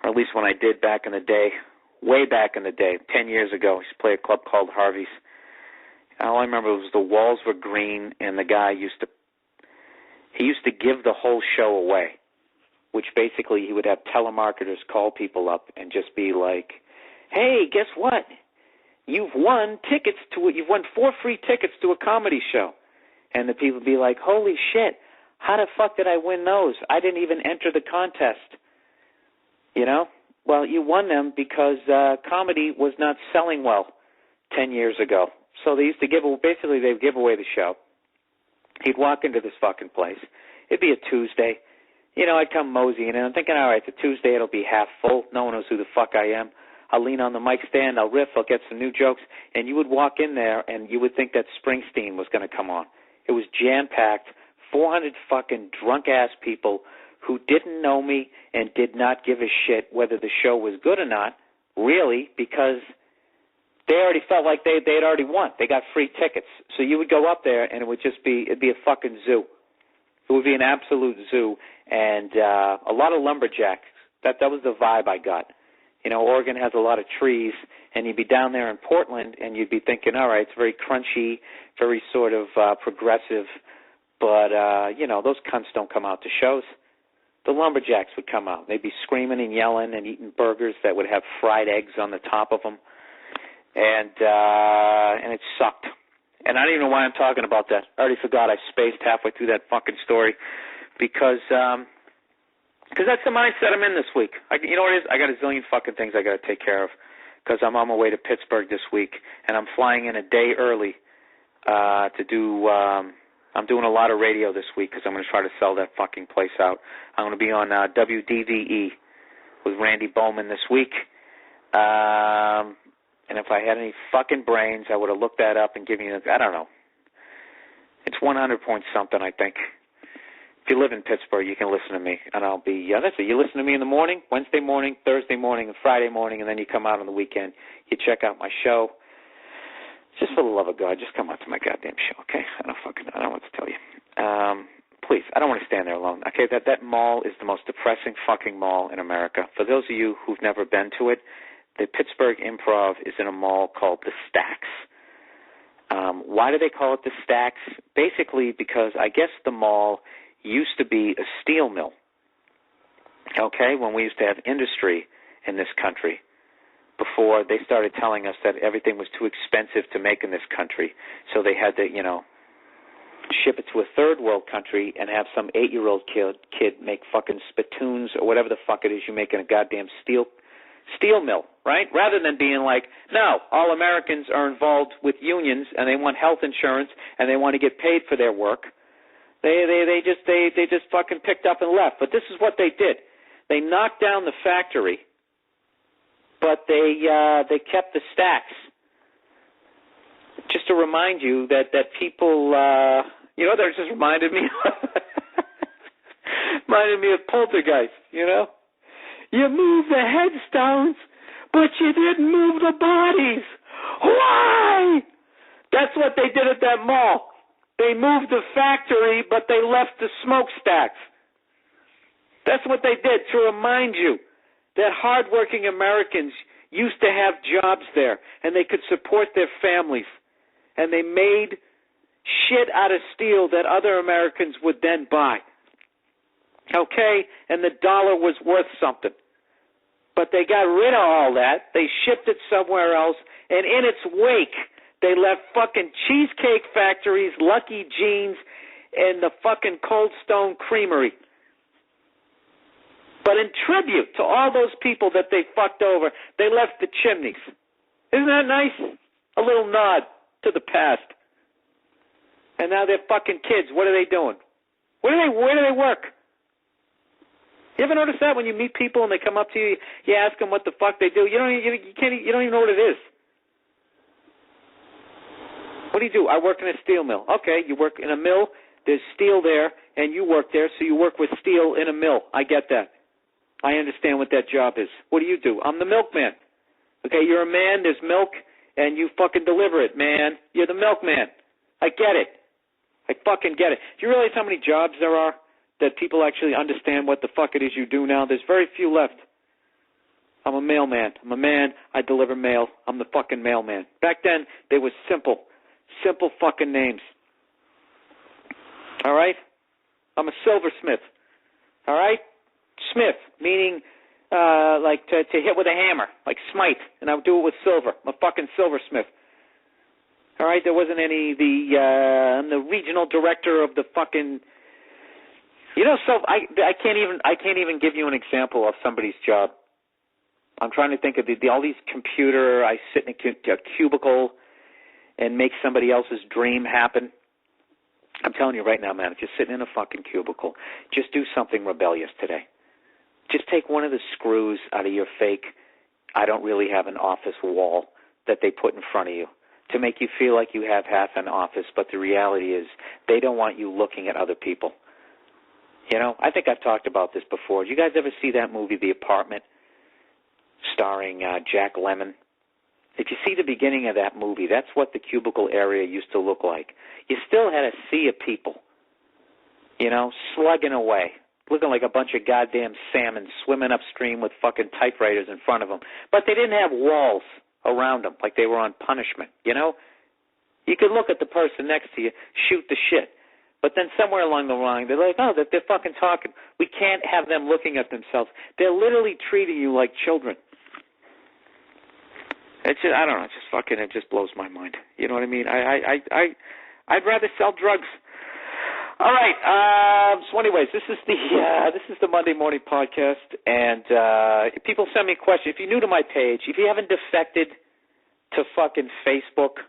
or at least when I did back in the day, way back in the day, 10 years ago. I used to play a club called Harvey's. All I remember was the walls were green, and the guy used to give the whole show away, which basically he would have telemarketers call people up and just be like, hey, guess what? You've won 4 free tickets to a comedy show. And the people would be like, holy shit, how the fuck did I win those? I didn't even enter the contest. You know? Well, you won them because comedy was not selling well 10 years ago. So they used to they'd give away the show. He'd walk into this fucking place. It'd be a Tuesday. You know, I'd come moseying in. I'm thinking, all right, it's a Tuesday. It'll be half full. No one knows who the fuck I am. I'll lean on the mic stand. I'll riff. I'll get some new jokes. And you would walk in there, and you would think that Springsteen was going to come on. It was jam-packed, 400 fucking drunk-ass people who didn't know me and did not give a shit whether the show was good or not, really, because they already felt like they had already won. They got free tickets. So you would go up there, and it'd be a fucking zoo. It would be an absolute zoo, and a lot of lumberjacks. That was the vibe I got. You know, Oregon has a lot of trees, and you'd be down there in Portland, and you'd be thinking, all right, it's very crunchy, very sort of progressive, but, you know, those cunts don't come out to shows. The lumberjacks would come out. They'd be screaming and yelling and eating burgers that would have fried eggs on the top of them, and it sucked. And I don't even know why I'm talking about that. I already forgot. I spaced halfway through that fucking story because that's the mindset I'm in this week. You know what it is? I got a zillion fucking things I got to take care of because I'm on my way to Pittsburgh this week, and I'm flying in a day early to do I'm doing a lot of radio this week because I'm going to try to sell that fucking place out. I'm going to be on WDVE with Randy Bowman this week. And if I had any fucking brains, I would have looked that up and given you, I don't know. It's 100 point something, I think. If you live in Pittsburgh, you can listen to me, and I'll be, that's it. You listen to me in the morning, Wednesday morning, Thursday morning, and Friday morning, and then you come out on the weekend. You check out my show. Just for the love of God, just come out to my goddamn show, okay? I don't know what to tell you. Please, I don't want to stand there alone. Okay, that mall is the most depressing fucking mall in America. For those of you who've never been to it, the Pittsburgh Improv is in a mall called The Stacks. Why do they call it The Stacks? Basically because I guess the mall used to be a steel mill, okay, when we used to have industry in this country before they started telling us that everything was too expensive to make in this country. So they had to, you know, ship it to a third world country and have some 8-year-old kid make fucking spittoons or whatever the fuck it is you make in a goddamn steel mill, right? Rather than being like, no, all Americans are involved with unions and they want health insurance and they want to get paid for their work. They just fucking picked up and left. But this is what they did. They knocked down the factory, but they kept the stacks. Just to remind you that people, you know, that just reminded me of Poltergeist, you know? You moved the headstones, but you didn't move the bodies. Why? That's what they did at that mall. They moved the factory, but they left the smokestacks. That's what they did, to remind you that hardworking Americans used to have jobs there, and they could support their families. And they made shit out of steel that other Americans would then buy. Okay? And the dollar was worth something. But they got rid of all that. They shipped it somewhere else. And in its wake, they left fucking Cheesecake Factories, Lucky Jeans, in the fucking Cold Stone Creamery. But in tribute to all those people that they fucked over, they left the chimneys. Isn't that nice? A little nod to the past. And now they're fucking kids. What are they doing? Where do they work? You ever notice that when you meet people and they come up to you, you ask them what the fuck they do? You don't even know what it is. What do you do? I work in a steel mill. Okay, you work in a mill. There's steel there, and you work there, so you work with steel in a mill. I get that. I understand what that job is. What do? I'm the milkman. Okay, you're a man, there's milk, and you fucking deliver it, man. You're the milkman. I get it. I fucking get it. Do you realize how many jobs there are that people actually understand what the fuck it is you do now? There's very few left. I'm a mailman. I'm a man. I deliver mail. I'm the fucking mailman. Back then, they were simple fucking names. All right? I'm a silversmith. All right? Smith, meaning like to hit with a hammer, like smite, and I would do it with silver. I'm a fucking silversmith. All right? There wasn't any, I'm the regional director of the fucking, so I can't even give you an example of somebody's job. I'm trying to think of all these computer, I sit in a cubicle and make somebody else's dream happen. I'm telling you right now, man, if you're sitting in a fucking cubicle, just do something rebellious today. Just take one of the screws out of your fake, I don't really have an office wall that they put in front of you to make you feel like you have half an office, but the reality is they don't want you looking at other people. I think I've talked about this before. Did you guys ever see that movie, The Apartment, starring Jack Lemmon? If you see the beginning of that movie, that's what the cubicle area used to look like. You still had a sea of people, slugging away, looking like a bunch of goddamn salmon swimming upstream with fucking typewriters in front of them. But they didn't have walls around them like they were on punishment, You could look at the person next to you, shoot the shit. But then somewhere along the line, they're like, oh, they're fucking talking. We can't have them looking at themselves. They're literally treating you like children. It's just, I don't know, it just blows my mind. You know what I mean? I'd rather sell drugs. All right. So, anyways, this is the Monday Morning Podcast, and people send me questions. If you're new to my page, if you haven't defected to fucking Facebook,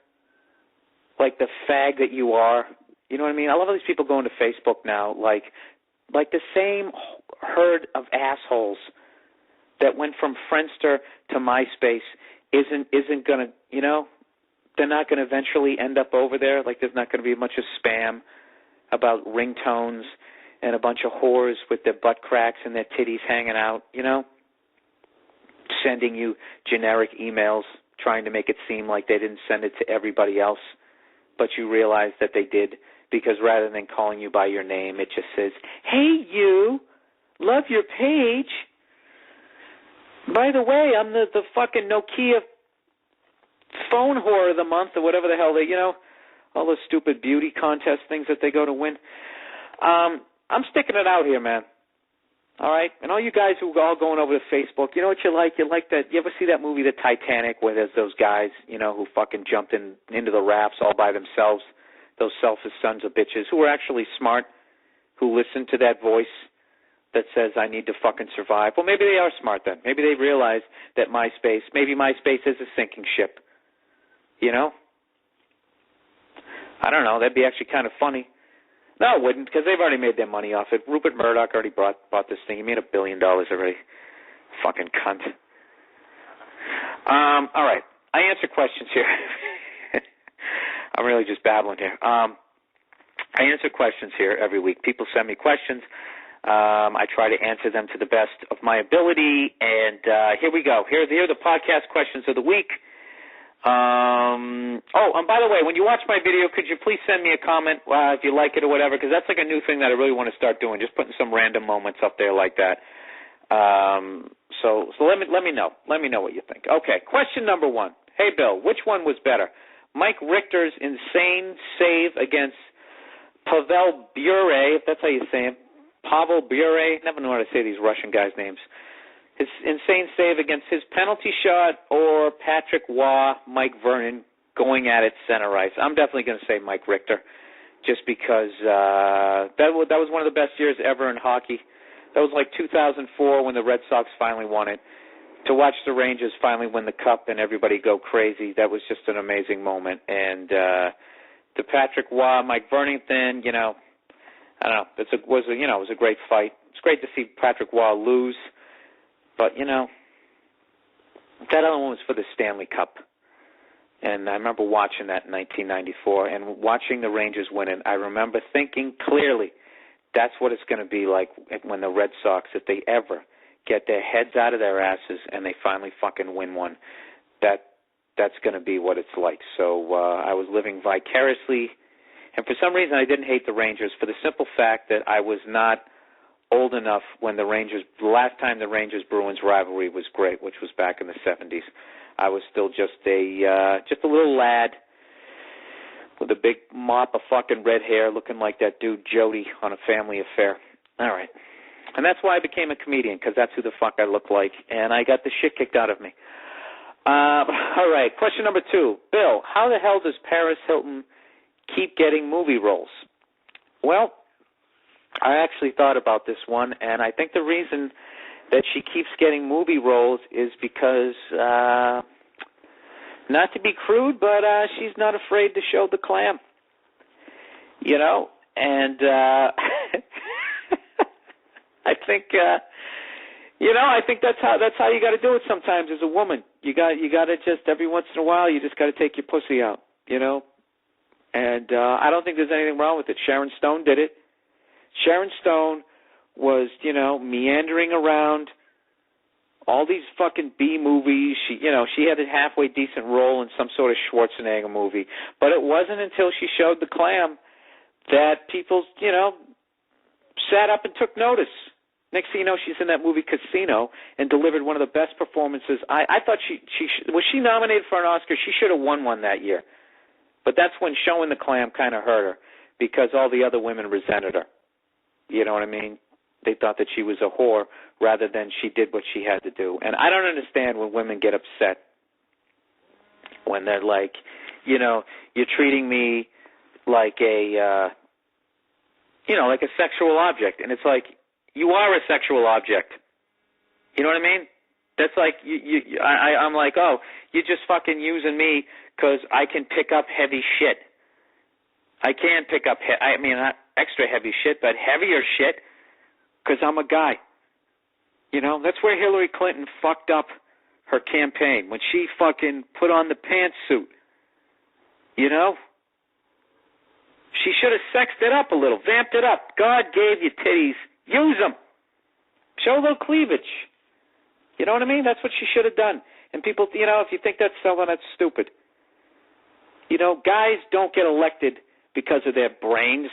like the fag that you are, you know what I mean? I love all these people going to Facebook now, like the same herd of assholes that went from Friendster to MySpace isn't going to, they're not going to eventually end up over there. Like there's not going to be a bunch of spam about ringtones and a bunch of whores with their butt cracks and their titties hanging out, sending you generic emails trying to make it seem like they didn't send it to everybody else, but you realize that they did because rather than calling you by your name, it just says, hey, you, love your page. By the way, I'm the fucking Nokia phone whore of the month or whatever the hell all those stupid beauty contest things that they go to win. I'm sticking it out here, man. All right? And all you guys who are all going over to Facebook, you know what you like? You like that. You ever see that movie, The Titanic, where there's those guys, who fucking jumped into the rafts all by themselves, those selfish sons of bitches who were actually smart, who listened to that voice that says, I need to fucking survive. Well, maybe they are smart then. Maybe they realize that maybe MySpace is a sinking ship. I don't know. That'd be actually kind of funny. No, it wouldn't, because they've already made their money off it. Rupert Murdoch already bought this thing. He made $1 billion already. Fucking cunt. All right. I answer questions here. I'm really just babbling here. I answer questions here every week. People send me questions. I try to answer them to the best of my ability. And here we go. Here are the podcast questions of the week. And by the way, when you watch my video, could you please send me a comment if you like it or whatever, because that's like a new thing that I really want to start doing, just putting some random moments up there like that. So let me know. Let me know what you think. Okay, question number 1. Hey, Bill, which one was better? Mike Richter's insane save against Pavel Bure, if that's how you say him. Pavel Bure, never know how to say these Russian guys' names. His insane save against his penalty shot, or Patrick Waugh, Mike Vernon going at it center ice. I'm definitely going to say Mike Richter, just because that was one of the best years ever in hockey. That was like 2004 when the Red Sox finally won it. To watch the Rangers finally win the Cup and everybody go crazy, that was just an amazing moment. And to Patrick Waugh, Mike Vernington, I don't know. It was a great fight. It's great to see Patrick Waugh lose, but that other one was for the Stanley Cup. And I remember watching that in 1994 and watching the Rangers win it. I remember thinking clearly, that's what it's going to be like when the Red Sox, if they ever get their heads out of their asses and they finally fucking win one, that's going to be what it's like. So I was living vicariously. And for some reason, I didn't hate the Rangers for the simple fact that I was not old enough when the last time the Rangers-Bruins rivalry was great, which was back in the 70s. I was still just a little lad with a big mop of fucking red hair looking like that dude Jody on A Family Affair. All right. And that's why I became a comedian, because that's who the fuck I look like, and I got the shit kicked out of me. All right, question number 2. Bill, how the hell does Paris Hilton keep getting movie roles? Well, I actually thought about this one, and I think the reason that she keeps getting movie roles is because, not to be crude, but she's not afraid to show the clam. And I think I think that's how you got to do it sometimes as a woman. You got to just every once in a while you just got to take your pussy out, And I don't think there's anything wrong with it. Sharon Stone did it. Sharon Stone was, meandering around all these fucking B movies. She had a halfway decent role in some sort of Schwarzenegger movie, but it wasn't until she showed the clam that people, sat up and took notice. Next thing you know, she's in that movie Casino and delivered one of the best performances. I thought was she nominated for an Oscar? She should have won one that year. But that's when showing the clam kind of hurt her because all the other women resented her. You know what I mean? They thought that she was a whore rather than she did what she had to do. And I don't understand when women get upset when they're like, you're treating me like a, like a sexual object. And it's like, you are a sexual object. You know what I mean? That's like, I'm like, oh, you're just fucking using me because I can pick up heavy shit. I can pick up, not extra heavy shit, but heavier shit because I'm a guy. That's where Hillary Clinton fucked up her campaign, when she fucking put on the pantsuit. She should have sexed it up a little, vamped it up. God gave you titties. Use them. Show a little cleavage. You know what I mean? That's what she should have done. And people, if you think that's so, that's stupid. Guys don't get elected because of their brains.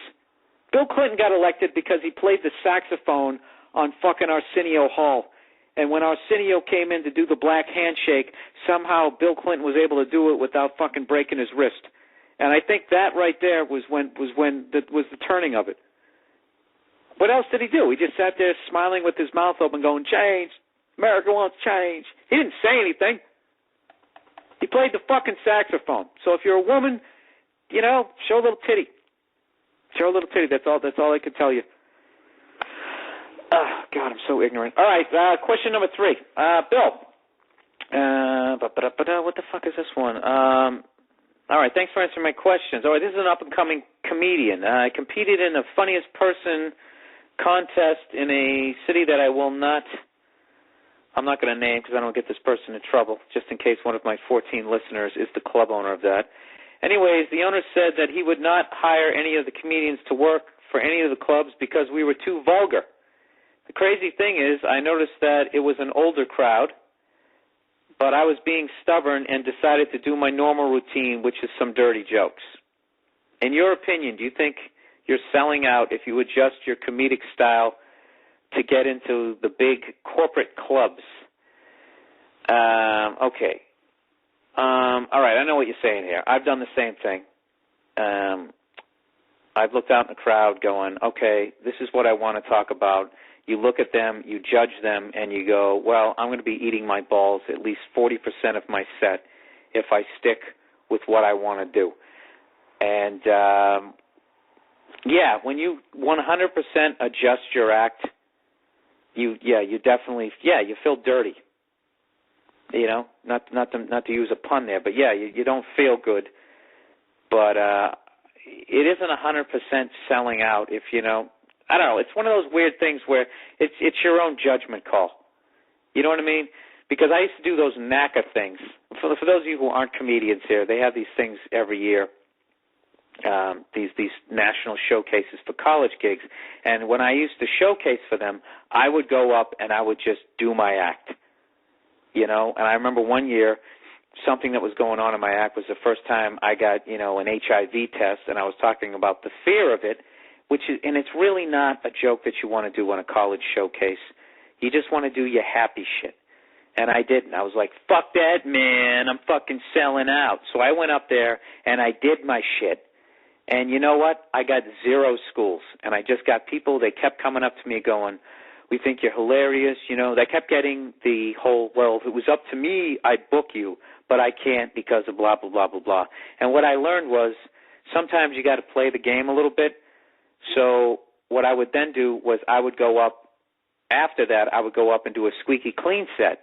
Bill Clinton got elected because he played the saxophone on fucking Arsenio Hall. And when Arsenio came in to do the black handshake, somehow Bill Clinton was able to do it without fucking breaking his wrist. And I think that right there was the turning of it. What else did he do? He just sat there smiling with his mouth open going, change. America wants change. He didn't say anything. He played the fucking saxophone. So if you're a woman, show a little titty. Show a little titty. That's all I can tell you. Oh, God, I'm so ignorant. All right, question number 3. Bill. What the fuck is this one? All right, thanks for answering my questions. All right, this is an up-and-coming comedian. I competed in the funniest person contest in a city that I'm not going to name because I don't get this person in trouble, just in case one of my 14 listeners is the club owner of that. Anyways, the owner said that he would not hire any of the comedians to work for any of the clubs because we were too vulgar. The crazy thing is, I noticed that it was an older crowd, but I was being stubborn and decided to do my normal routine, which is some dirty jokes. In your opinion, do you think you're selling out if you adjust your comedic style to get into the big corporate clubs? Okay. All right, I know what you're saying here. I've done the same thing. I've looked out in the crowd going, okay, this is what I want to talk about. You look at them, you judge them, and you go, well, I'm going to be eating my balls at least 40% of my set if I stick with what I want to do. And Yeah, when you 100% adjust your act, you definitely, you feel dirty. You know, not to use a pun there, but yeah, you don't feel good. But it isn't 100% selling out if, you know, I don't know, it's one of those weird things where it's your own judgment call. You know what I mean? Because I used to do those NACA things. For those of you who aren't comedians here, they have these things every year, these national showcases for college gigs. And when I used to showcase for them, I would go up and I would just do my act. You know, and I remember one year something that was going on in my act was the first time I got, you know, an HIV test, and I was talking about the fear of it, and it's really not a joke that you want to do on a college showcase. You just want to do your happy shit. And I didn't. I was like, fuck that, man. I'm fucking selling out. So I went up there, and I did my shit. And you know what? I got 0 schools. And I just got people, they kept coming up to me going, we think you're hilarious. You know, they kept getting the whole, well, if it was up to me, I'd book you, but I can't because of blah, blah, blah, blah, blah. And what I learned was sometimes you got to play the game a little bit. So what I would then do was I would go up, after that, I would go up and do a squeaky clean set.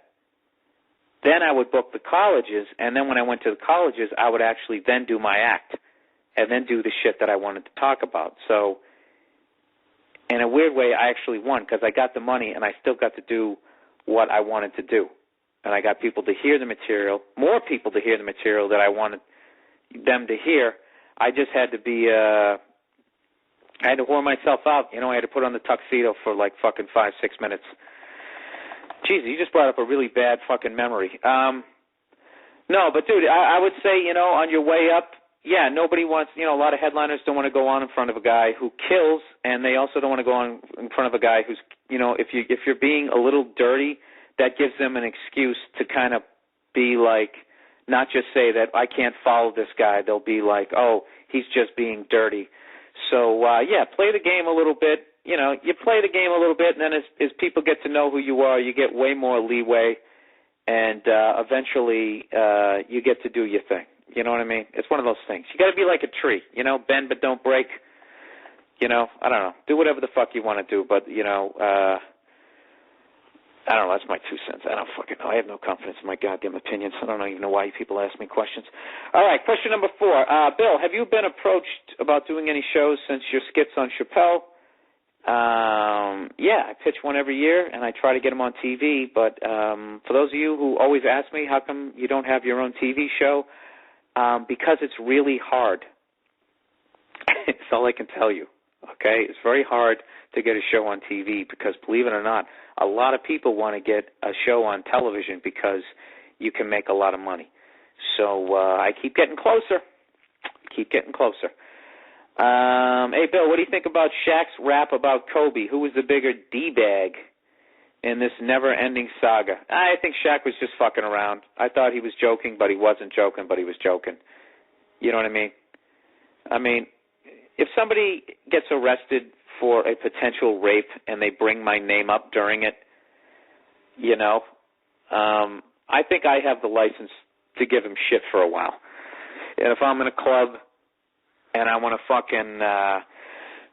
Then I would book the colleges, and then when I went to the colleges, I would actually then do my act and then do the shit that I wanted to talk about. So in a weird way, I actually won because I got the money and I still got to do what I wanted to do. And I got people to hear the material, more people to hear the material that I wanted them to hear. I just had to be, I had to whore myself out. You know, I had to put on the tuxedo for like fucking 5-6 minutes. Jesus, you just brought up a really bad fucking memory. No, but dude, I would say, you know, on your way up, yeah, nobody wants, you know, a lot of headliners don't want to go on in front of a guy who kills, and they also don't want to go on in front of a guy who's, you know, if you're being a little dirty, that gives them an excuse to kind of be like, not just say that I can't follow this guy. They'll be like, oh, he's just being dirty. So, yeah, play the game a little bit. You know, you play the game a little bit, and then as people get to know who you are, you get way more leeway, and eventually you get to do your thing. You know what I mean? It's one of those things. You got to be like a tree, you know, bend but don't break. You know, I don't know. Do whatever the fuck you want to do, but, you know, I don't know. That's my 2 cents. I don't fucking know. I have no confidence in my goddamn opinions. I don't even know why people ask me questions. All right, question number 4. Bill, have you been approached about doing any shows since your skits on Chappelle? Yeah, I pitch one every year, and I try to get them on TV. But for those of you who always ask me, how come you don't have your own TV show? Because it's really hard. That's all I can tell you, okay? It's very hard to get a show on TV because, believe it or not, a lot of people want to get a show on television because you can make a lot of money. So I keep getting closer. Hey, Bill, what do you think about Shaq's rap about Kobe? Who was the bigger D-bag in this never-ending saga? I think Shaq was just fucking around. I thought he was joking, but he wasn't joking, but he was joking. You know what I mean? I mean, if somebody gets arrested for a potential rape and they bring my name up during it, you know, I think I have the license to give him shit for a while. And if I'm in a club and I want to fucking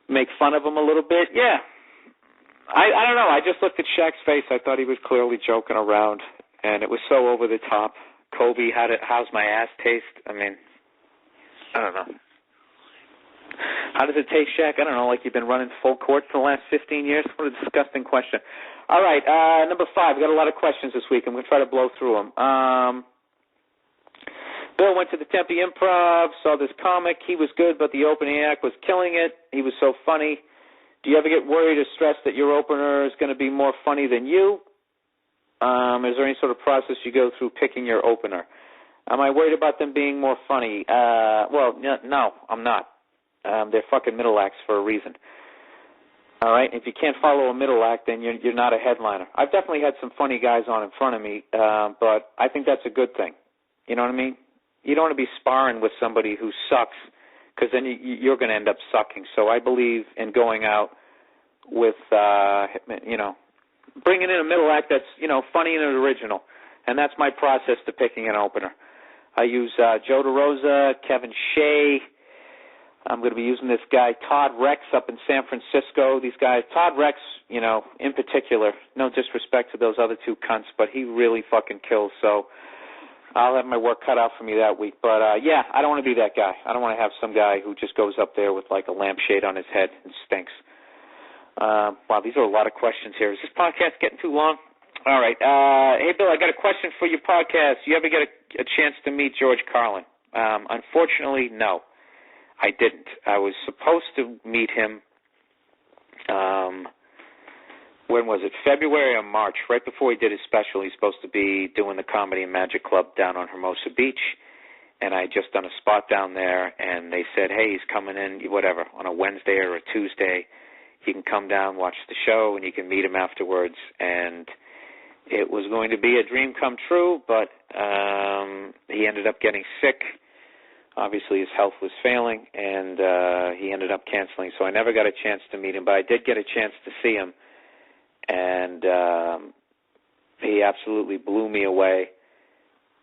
make fun of him a little bit, yeah. I don't know. I just looked at Shaq's face. I thought he was clearly joking around, and it was so over the top. Kobe, how's my ass taste? I mean, I don't know. How does it taste, Shaq? I don't know, like you've been running full court for the last 15 years? What a disgusting question. All right, number 5. We've got a lot of questions this week. I'm going to try to blow through them. Bill went to the Tempe Improv, saw this comic. He was good, but the opening act was killing it. He was so funny. Do you ever get worried or stressed that your opener is going to be more funny than you? Is there any sort of process you go through picking your opener? Am I worried about them being more funny? Well, no, I'm not. They're fucking middle acts for a reason. All right? If you can't follow a middle act, then you're not a headliner. I've definitely had some funny guys on in front of me, but I think that's a good thing. You know what I mean? You don't want to be sparring with somebody who sucks, because then you're going to end up sucking. So I believe in going out with, you know, bringing in a middle act that's, you know, funny and original. And that's my process to picking an opener. I use Joe DeRosa, Kevin Shea, I'm going to be using this guy, Todd Rex, up in San Francisco. These guys, Todd Rex, you know, in particular, no disrespect to those other two cunts, but he really fucking kills. So I'll have my work cut out for me that week. But, yeah, I don't want to be that guy. I don't want to have some guy who just goes up there with, like, a lampshade on his head and stinks. Wow, these are a lot of questions here. Is this podcast getting too long? All right. Hey, Bill, I got a question for your podcast. You ever get a chance to meet George Carlin? Unfortunately, no. I didn't. I was supposed to meet him, when was it, February or March, right before he did his special. He's supposed to be doing the Comedy and Magic Club down on Hermosa Beach, and I had just done a spot down there, and they said, hey, he's coming in, whatever, on a Wednesday or a Tuesday. You can come down, watch the show, and you can meet him afterwards. And it was going to be a dream come true, but he ended up getting sick. Obviously, his health was failing, and he ended up canceling. So I never got a chance to meet him, but I did get a chance to see him. And he absolutely blew me away.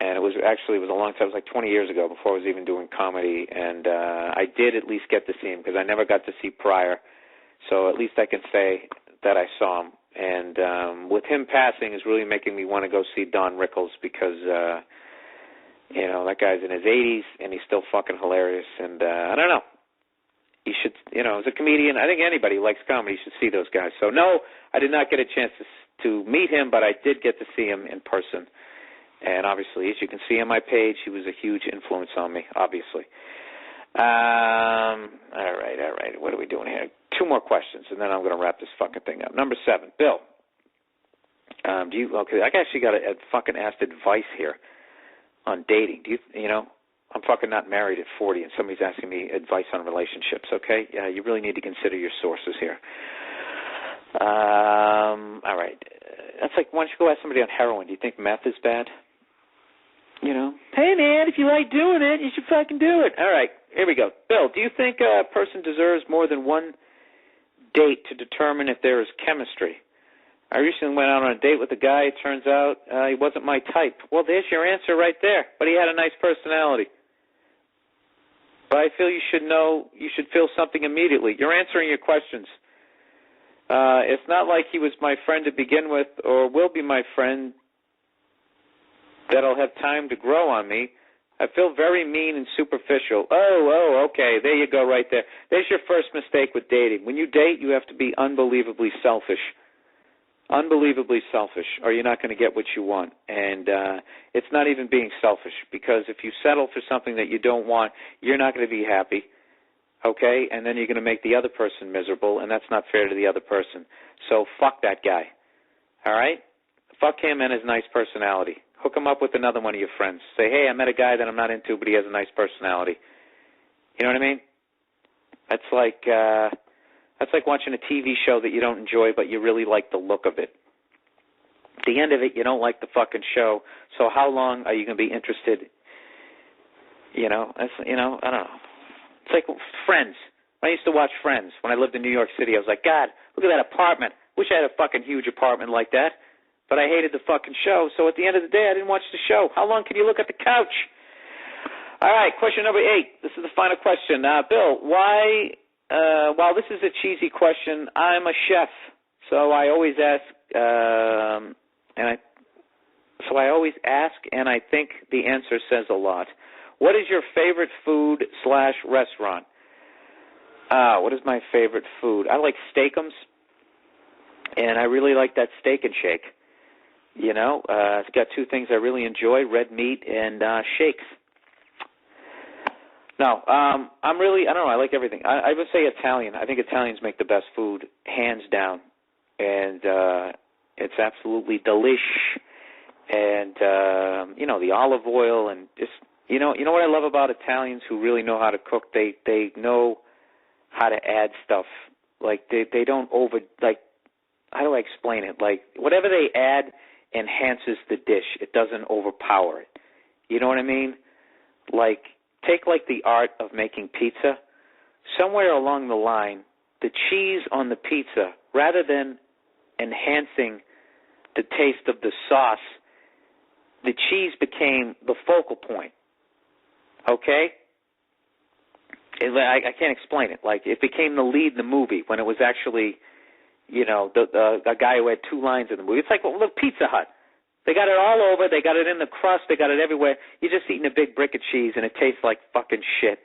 And it was a long time. It was like 20 years ago before I was even doing comedy. And I did at least get to see him because I never got to see Pryor. So at least I can say that I saw him. And with him passing is really making me want to go see Don Rickles because, you know, that guy's in his 80s and he's still fucking hilarious. And I don't know. You should, you know, as a comedian, I think anybody who likes comedy should see those guys. So, no, I did not get a chance to meet him, but I did get to see him in person. And obviously, as you can see on my page, he was a huge influence on me, obviously. All right. What are we doing here? 2 more questions, and then I'm going to wrap this fucking thing up. Number 7, Bill. Okay, I actually got a fucking asked advice here on dating. You know, I'm fucking not married at 40, and somebody's asking me advice on relationships, okay? You really need to consider your sources here. All right. That's like, why don't you go ask somebody on heroin? Do you think meth is bad? You know? Hey, man, if you like doing it, you should fucking do it. All right, here we go. Bill, do you think a person deserves more than one date to determine if there is chemistry? I recently went out on a date with a guy. It turns out he wasn't my type. Well, there's your answer right there. But he had a nice personality. But I feel you should feel something immediately. You're answering your questions. It's not like he was my friend to begin with or will be my friend that'll have time to grow on me. I feel very mean and superficial. Oh, okay, there you go right there. There's your first mistake with dating. When you date, you have to be unbelievably selfish. Unbelievably selfish, or you're not going to get what you want. And it's not even being selfish, because if you settle for something that you don't want, you're not going to be happy, okay? And then you're going to make the other person miserable, and that's not fair to the other person. So fuck that guy, all right? Fuck him and his nice personality. Hook him up with another one of your friends. Say, hey, I met a guy that I'm not into, but he has a nice personality. You know what I mean? That's like watching a TV show that you don't enjoy, but you really like the look of it. At the end of it, you don't like the fucking show, so how long are you going to be interested? You know, I don't know. It's like Friends. When I used to watch Friends, when I lived in New York City, I was like, God, look at that apartment. Wish I had a fucking huge apartment like that. But I hated the fucking show, so at the end of the day, I didn't watch the show. How long can you look at the couch? All right, question number 8. This is the final question. Bill, why... while this is a cheesy question, I'm a chef, so I always ask, and I think the answer says a lot. What is your favorite food / restaurant? What is my favorite food? I like Steakums, and I really like that Steak and Shake. You know, it's got 2 things I really enjoy: red meat and shakes. No, I don't know, I like everything. I would say Italian. I think Italians make the best food, hands down. And it's absolutely delish. And, the olive oil and just, you know what I love about Italians who really know how to cook? They know how to add stuff. Like, they don't how do I explain it? Like, whatever they add enhances the dish. It doesn't overpower it. You know what I mean? Like, take the art of making pizza. Somewhere along the line, the cheese on the pizza, rather than enhancing the taste of the sauce, the cheese became the focal point. Okay? I can't explain it. Like, it became the lead in the movie when it was actually, the guy who had 2 lines in the movie. It's like, well, look, Pizza Hut. They got it all over. They got it in the crust. They got it everywhere. You're just eating a big brick of cheese, and it tastes like fucking shit.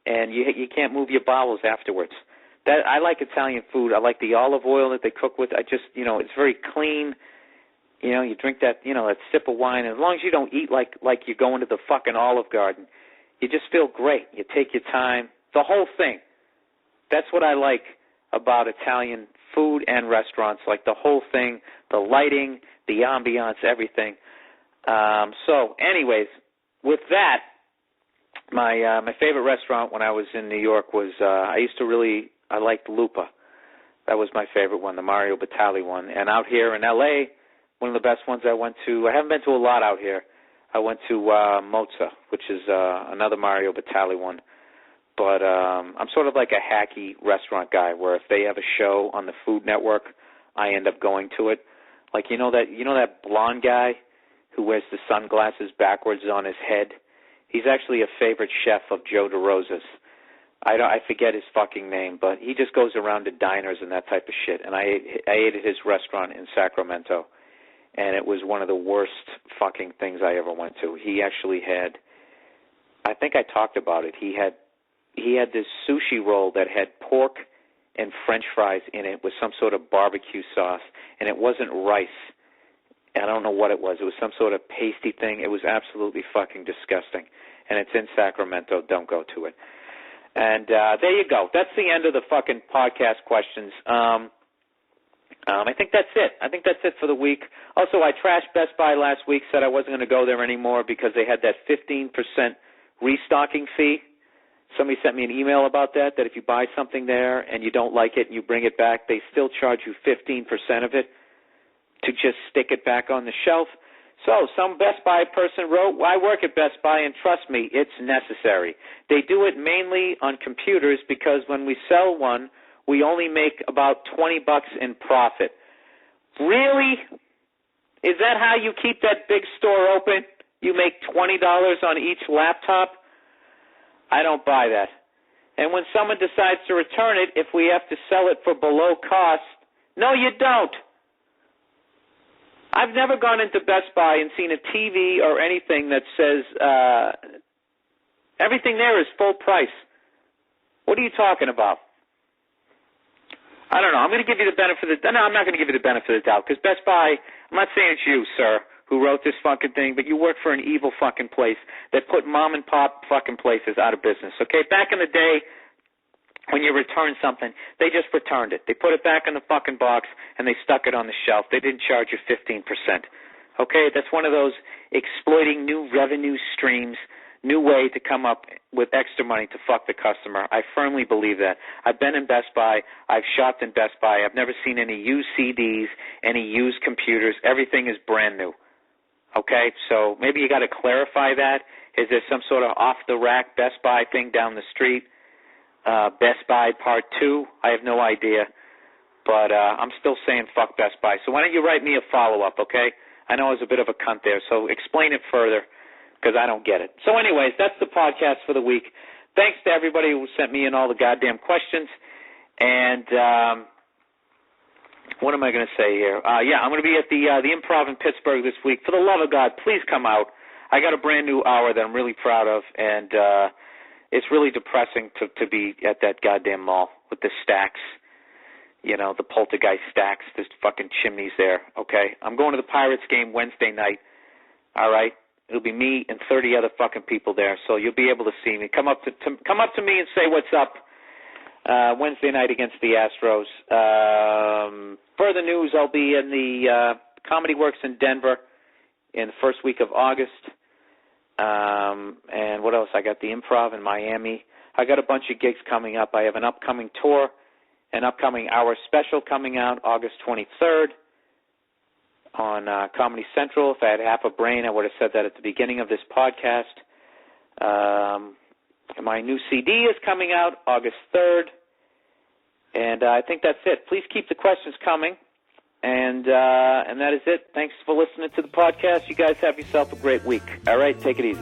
And you can't move your bowels afterwards. I like Italian food. I like the olive oil that they cook with. It's very clean. You drink that, that sip of wine. And as long as you don't eat like you're going to the fucking Olive Garden, you just feel great. You take your time. The whole thing. That's what I like about Italian food and restaurants. Like the whole thing, the lighting, the ambiance, everything. So, anyways, with that, my favorite restaurant when I was in New York was I liked Lupa. That was my favorite one, the Mario Batali one. And out here in L.A., one of the best ones I went to. I haven't been to a lot out here. I went to Mozza, which is another Mario Batali one. But I'm sort of like a hacky restaurant guy, where if they have a show on the Food Network, I end up going to it. Like that blonde guy who wears the sunglasses backwards on his head. He's actually a favorite chef of Joe DeRosa's. I forget his fucking name, but he just goes around to diners and that type of shit. And I ate at his restaurant in Sacramento, and it was one of the worst fucking things I ever went to. He actually had, I think I talked about it. He had this sushi roll that had pork and French fries in it with some sort of barbecue sauce, and it wasn't rice. I don't know what it was. It was some sort of pasty thing. It was absolutely fucking disgusting. And it's in Sacramento. Don't go to it. And there you go. That's the end of the fucking podcast questions. I think that's it. I think that's it for the week. Also, I trashed Best Buy last week, said I wasn't going to go there anymore because they had that 15% restocking fee. Somebody sent me an email about that if you buy something there and you don't like it and you bring it back, they still charge you 15% of it to just stick it back on the shelf. So some Best Buy person wrote, well, I work at Best Buy, and trust me, it's necessary. They do it mainly on computers because when we sell one, we only make about $20 in profit. Really? Is that how you keep that big store open? You make $20 on each laptop? I don't buy that. And when someone decides to return it, if we have to sell it for below cost, no, you don't. I've never gone into Best Buy and seen a TV or anything that says everything there is full price. What are you talking about? I don't know. I'm going to give you the benefit of the doubt. No, I'm not going to give you the benefit of the doubt because Best Buy, I'm not saying it's you, sir, who wrote this fucking thing, but you work for an evil fucking place that put mom-and-pop fucking places out of business, okay? Back in the day, when you returned something, they just returned it. They put it back in the fucking box, and they stuck it on the shelf. They didn't charge you 15%, okay? That's one of those exploiting new revenue streams, new way to come up with extra money to fuck the customer. I firmly believe that. I've been in Best Buy. I've shopped in Best Buy. I've never seen any used CDs, any used computers. Everything is brand new. Okay, so maybe you got to clarify that. Is there some sort of off-the-rack Best Buy thing down the street? Best Buy Part 2? I have no idea. But I'm still saying fuck Best Buy. So why don't you write me a follow-up, okay? I know I was a bit of a cunt there, so explain it further because I don't get it. So anyways, that's the podcast for the week. Thanks to everybody who sent me in all the goddamn questions. And what am I going to say here? I'm going to be at the Improv in Pittsburgh this week. For the love of God, please come out. I got a brand new hour that I'm really proud of, and it's really depressing to be at that goddamn mall with the stacks, the poltergeist stacks, there's fucking chimneys there, okay? I'm going to the Pirates game Wednesday night, all right? It'll be me and 30 other fucking people there, so you'll be able to see me. Come up to me and say what's up. Wednesday night against the Astros. Further news, I'll be in the Comedy Works in Denver in the first week of August. And what else? I got the Improv in Miami. I got a bunch of gigs coming up. I have an upcoming tour, an upcoming hour special coming out August 23rd on Comedy Central. If I had half a brain, I would have said that at the beginning of this podcast. My new CD is coming out August 3rd. And I think that's it. Please keep the questions coming. And that is it. Thanks for listening to the podcast. You guys have yourself a great week. All right, take it easy.